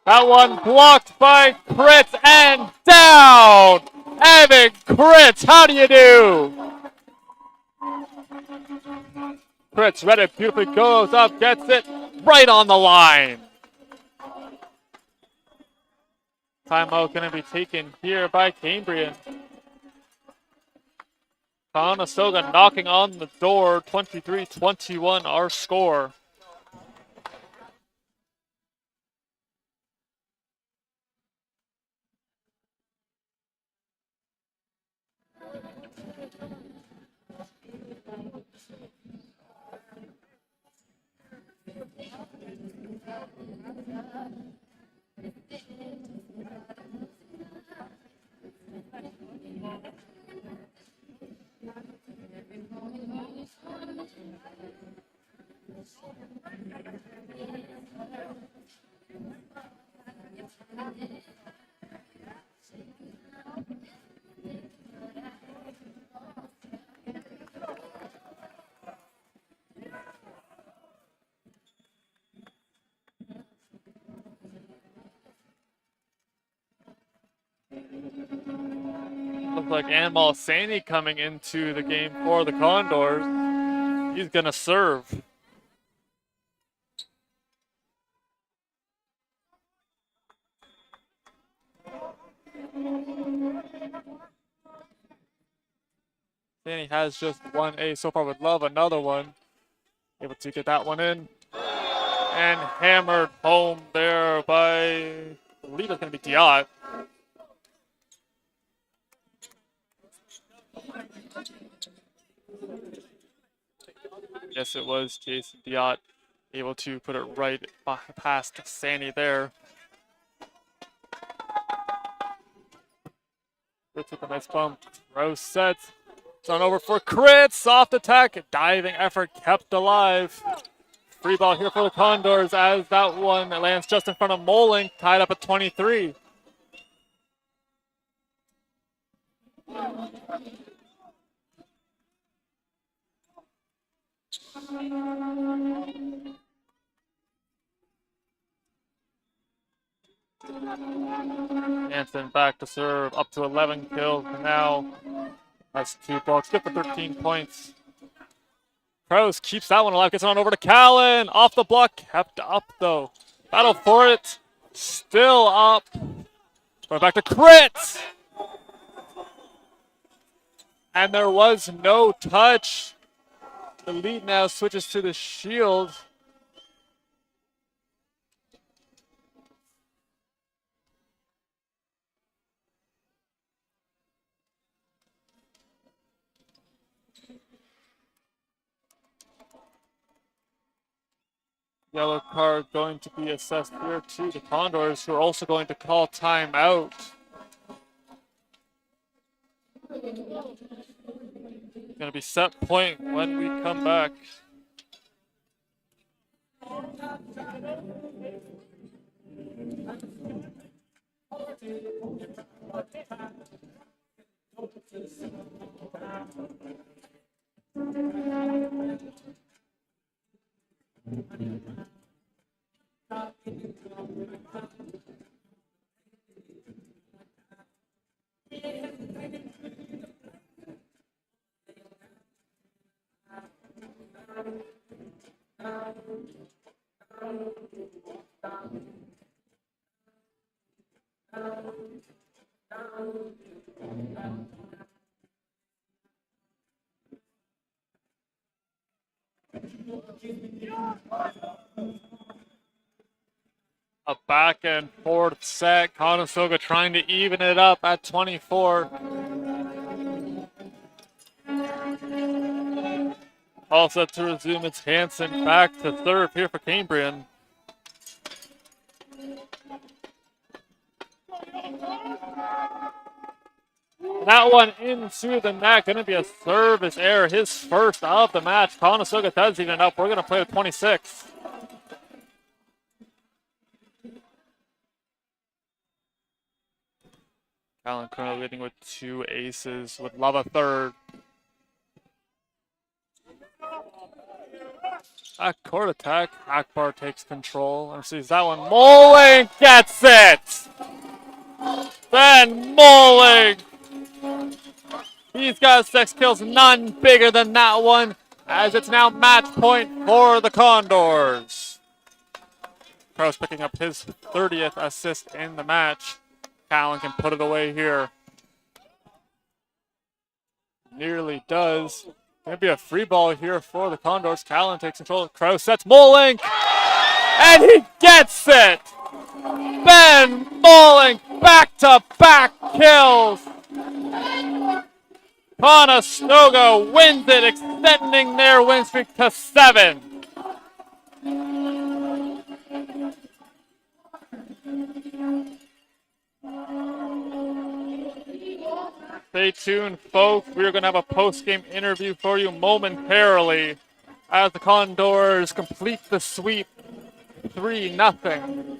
That one blocked by Kritz and down! Evan Kritz, how do you do? Kritz read it beautifully, goes up, gets it right on the line. Timeout going to be taken here by Cambrian. Conestoga knocking on the door, 23-21 our score. Looks like Anmal Sani coming into the game for the Condors. He's going to serve. Sani has just one ace so far, would love another one. Able to get that one in. And hammered home there by, I believe it's going to be Diot. Yes, it was Jason Diot, able to put it right past Sani there. Kritz with a nice bump. Rose sets. It's on over for Kritz. Soft attack. Diving effort kept alive. Free ball here for the Condors as that one lands just in front of Molink, tied up at 23. Hansen back to serve, up to 11 kills now. That's 2 blocks, good for 13 points. Kraus keeps that one alive, gets it on over to Callan. Off the block, kept up though. Battle for it, still up. Going back to Kritz. And there was no touch. The lead now switches to the Shield. Yellow card going to be assessed here to the Condors, who are also going to call timeout. Going to be set point when we come back. A back and forth set. Conestoga trying to even it up at 24. All set to resume. It's Hansen back to serve here for Cambrian. That one into the net. Going to be a service error. His first of the match. Conestoga does even it up. We're going to play with 26. Callan currently leading with 2 aces. Would love a third. Backcourt attack. Akbar takes control and sees that one. Moling gets it! Ben Moling! He's got 6 kills, none bigger than that one, as it's now match point for the Condors. Kraus picking up his 30th assist in the match. Callan can put it away here. Nearly does. Gonna be a free ball here for the Condors. Callan takes control. Kraus sets Moling, and he gets it! Ben Moling, back-to-back kills! Conestoga wins it, extending their win streak to 7. Stay tuned, folks. We're going to have a post-game interview for you momentarily as the Condors complete the sweep 3-0.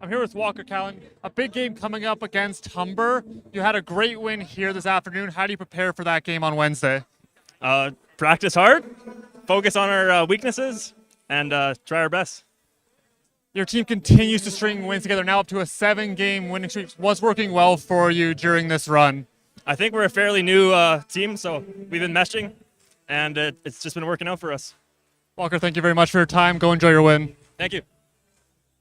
I'm here with Walker Callan. A big game coming up against Humber. You had a great win here this afternoon. How do you prepare for that game on Wednesday? Practice hard, focus on our weaknesses, and try our best. Your team continues to string wins together, now up to a 7-game winning streak. What's working well for you during this run? I think we're a fairly new team, so we've been meshing, and it's just been working out for us. Walker, thank you very much for your time. Go enjoy your win. Thank you.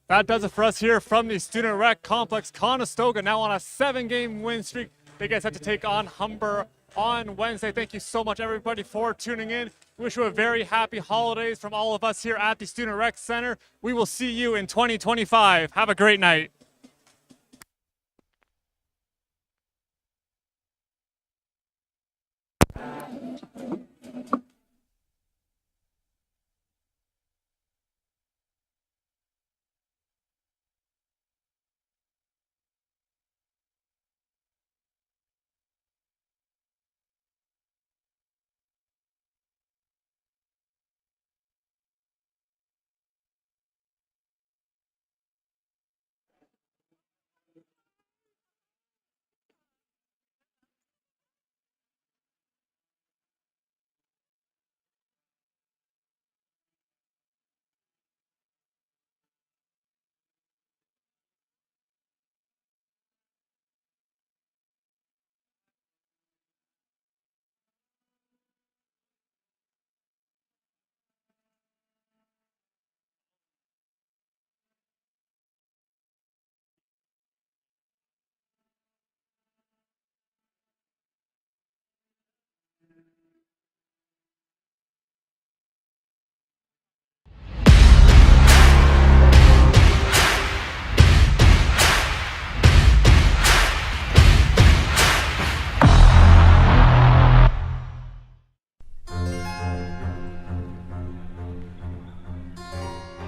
That does it for us here from the Student Rec Complex. Conestoga now on a 7-game win streak. They get set to take on Humber on Wednesday. Thank you so much, everybody, for tuning in. Wish you a very happy holidays from all of us here at the Student Rec Center. We will see you in 2025. Have a great night.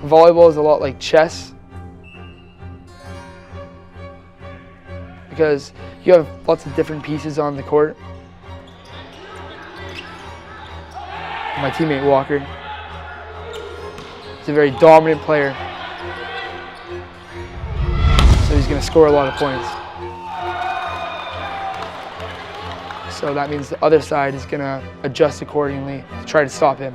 Volleyball is a lot like chess because you have lots of different pieces on the court. My teammate Walker, he's a very dominant player, so he's going to score a lot of points. So that means the other side is going to adjust accordingly to try to stop him.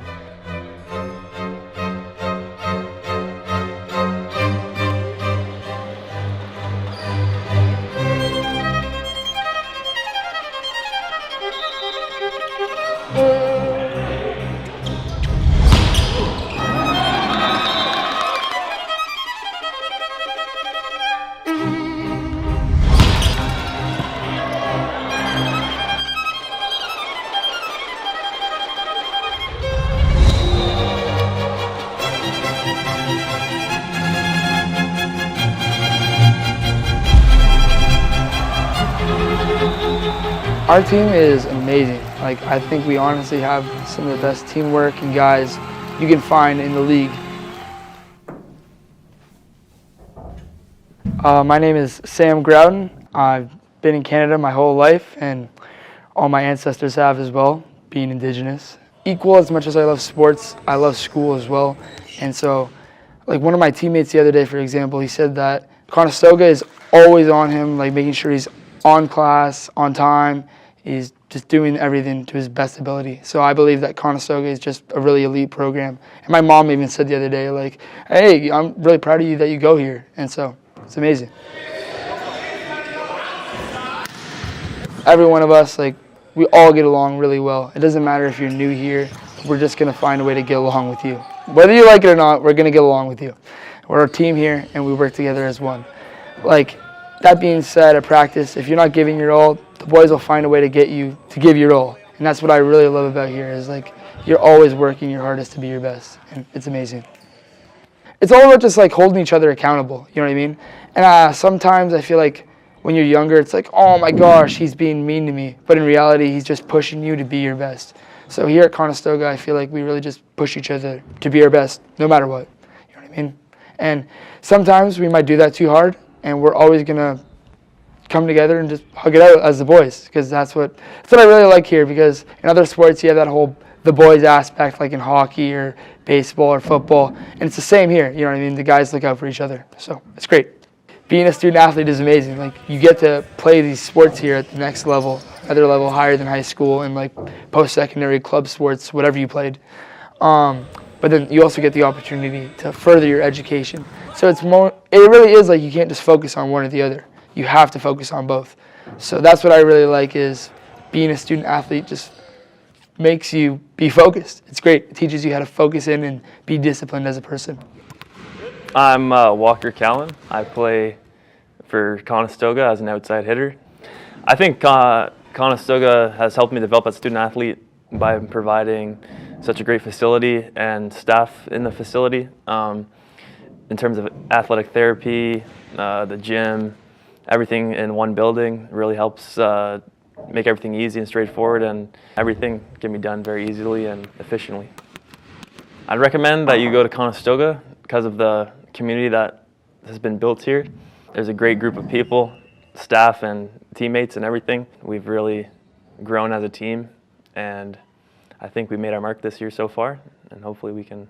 Our team is amazing. Like, I think we honestly have some of the best teamwork and guys you can find in the league. My name is Sam Groudon. I've been in Canada my whole life, and all my ancestors have as well, being Indigenous. Equal as much as I love sports, I love school as well. And so, like, one of my teammates the other day, for example, he said that Conestoga is always on him, like making sure he's on class, on time. He's just doing everything to his best ability. So I believe that Conestoga is just a really elite program. And my mom even said the other day, like, hey, I'm really proud of you that you go here. And so it's amazing. Every one of us, like, we all get along really well. It doesn't matter if you're new here. We're just going to find a way to get along with you. Whether you like it or not, we're going to get along with you. We're a team here, and we work together as one. Like, that being said, at practice, if you're not giving your all, the boys will find a way to get you to give your all. And that's what I really love about here is, like, you're always working your hardest to be your best. And it's amazing. It's all about just, like, holding each other accountable. You know what I mean? And sometimes I feel like when you're younger, it's like, oh my gosh, he's being mean to me. But in reality, he's just pushing you to be your best. So here at Conestoga, I feel like we really just push each other to be our best, no matter what. You know what I mean? And sometimes we might do that too hard, and we're always going to come together and just hug it out as the boys, because that's what I really like here, because in other sports you have that whole the boys aspect, like in hockey or baseball or football. And it's the same here, you know what I mean? The guys look out for each other. So it's great. Being a student athlete is amazing. Like, you get to play these sports here at the next level, another level higher than high school, and like post-secondary club sports, whatever you played. But then you also get the opportunity to further your education. So it really is like you can't just focus on one or the other. You have to focus on both. So that's what I really like, is being a student athlete just makes you be focused. It's great. It teaches you how to focus in and be disciplined as a person. I'm Walker Callan. I play for Conestoga as an outside hitter. I think Conestoga has helped me develop as a student athlete by providing such a great facility and staff in the facility. In terms of athletic therapy, the gym, everything in one building really helps make everything easy and straightforward, and everything can be done very easily and efficiently. I'd recommend that you go to Conestoga because of the community that has been built here. There's a great group of people, staff and teammates and everything. We've really grown as a team, and I think we made our mark this year so far, and hopefully we can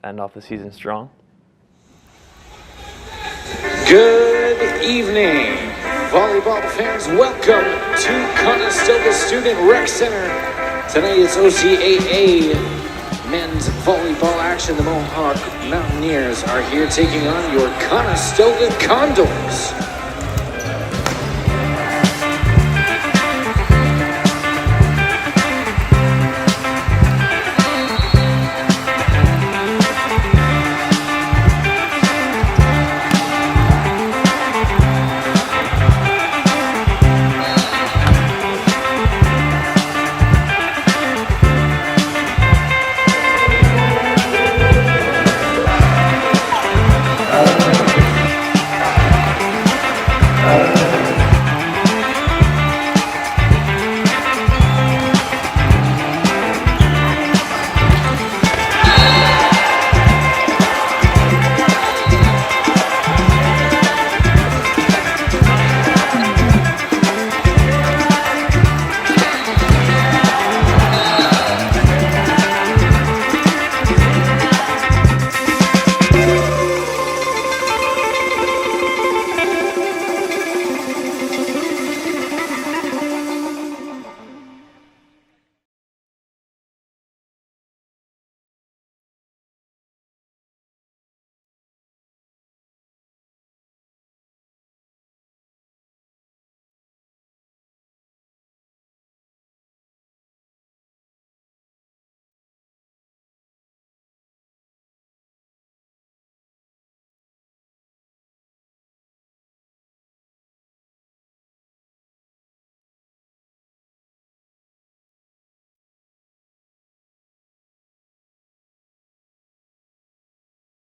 end off the season strong. Good evening, volleyball fans. Welcome to Conestoga Student Rec Center. Tonight it's OCAA men's volleyball action. The Mohawk Mountaineers are here taking on your Conestoga Condors.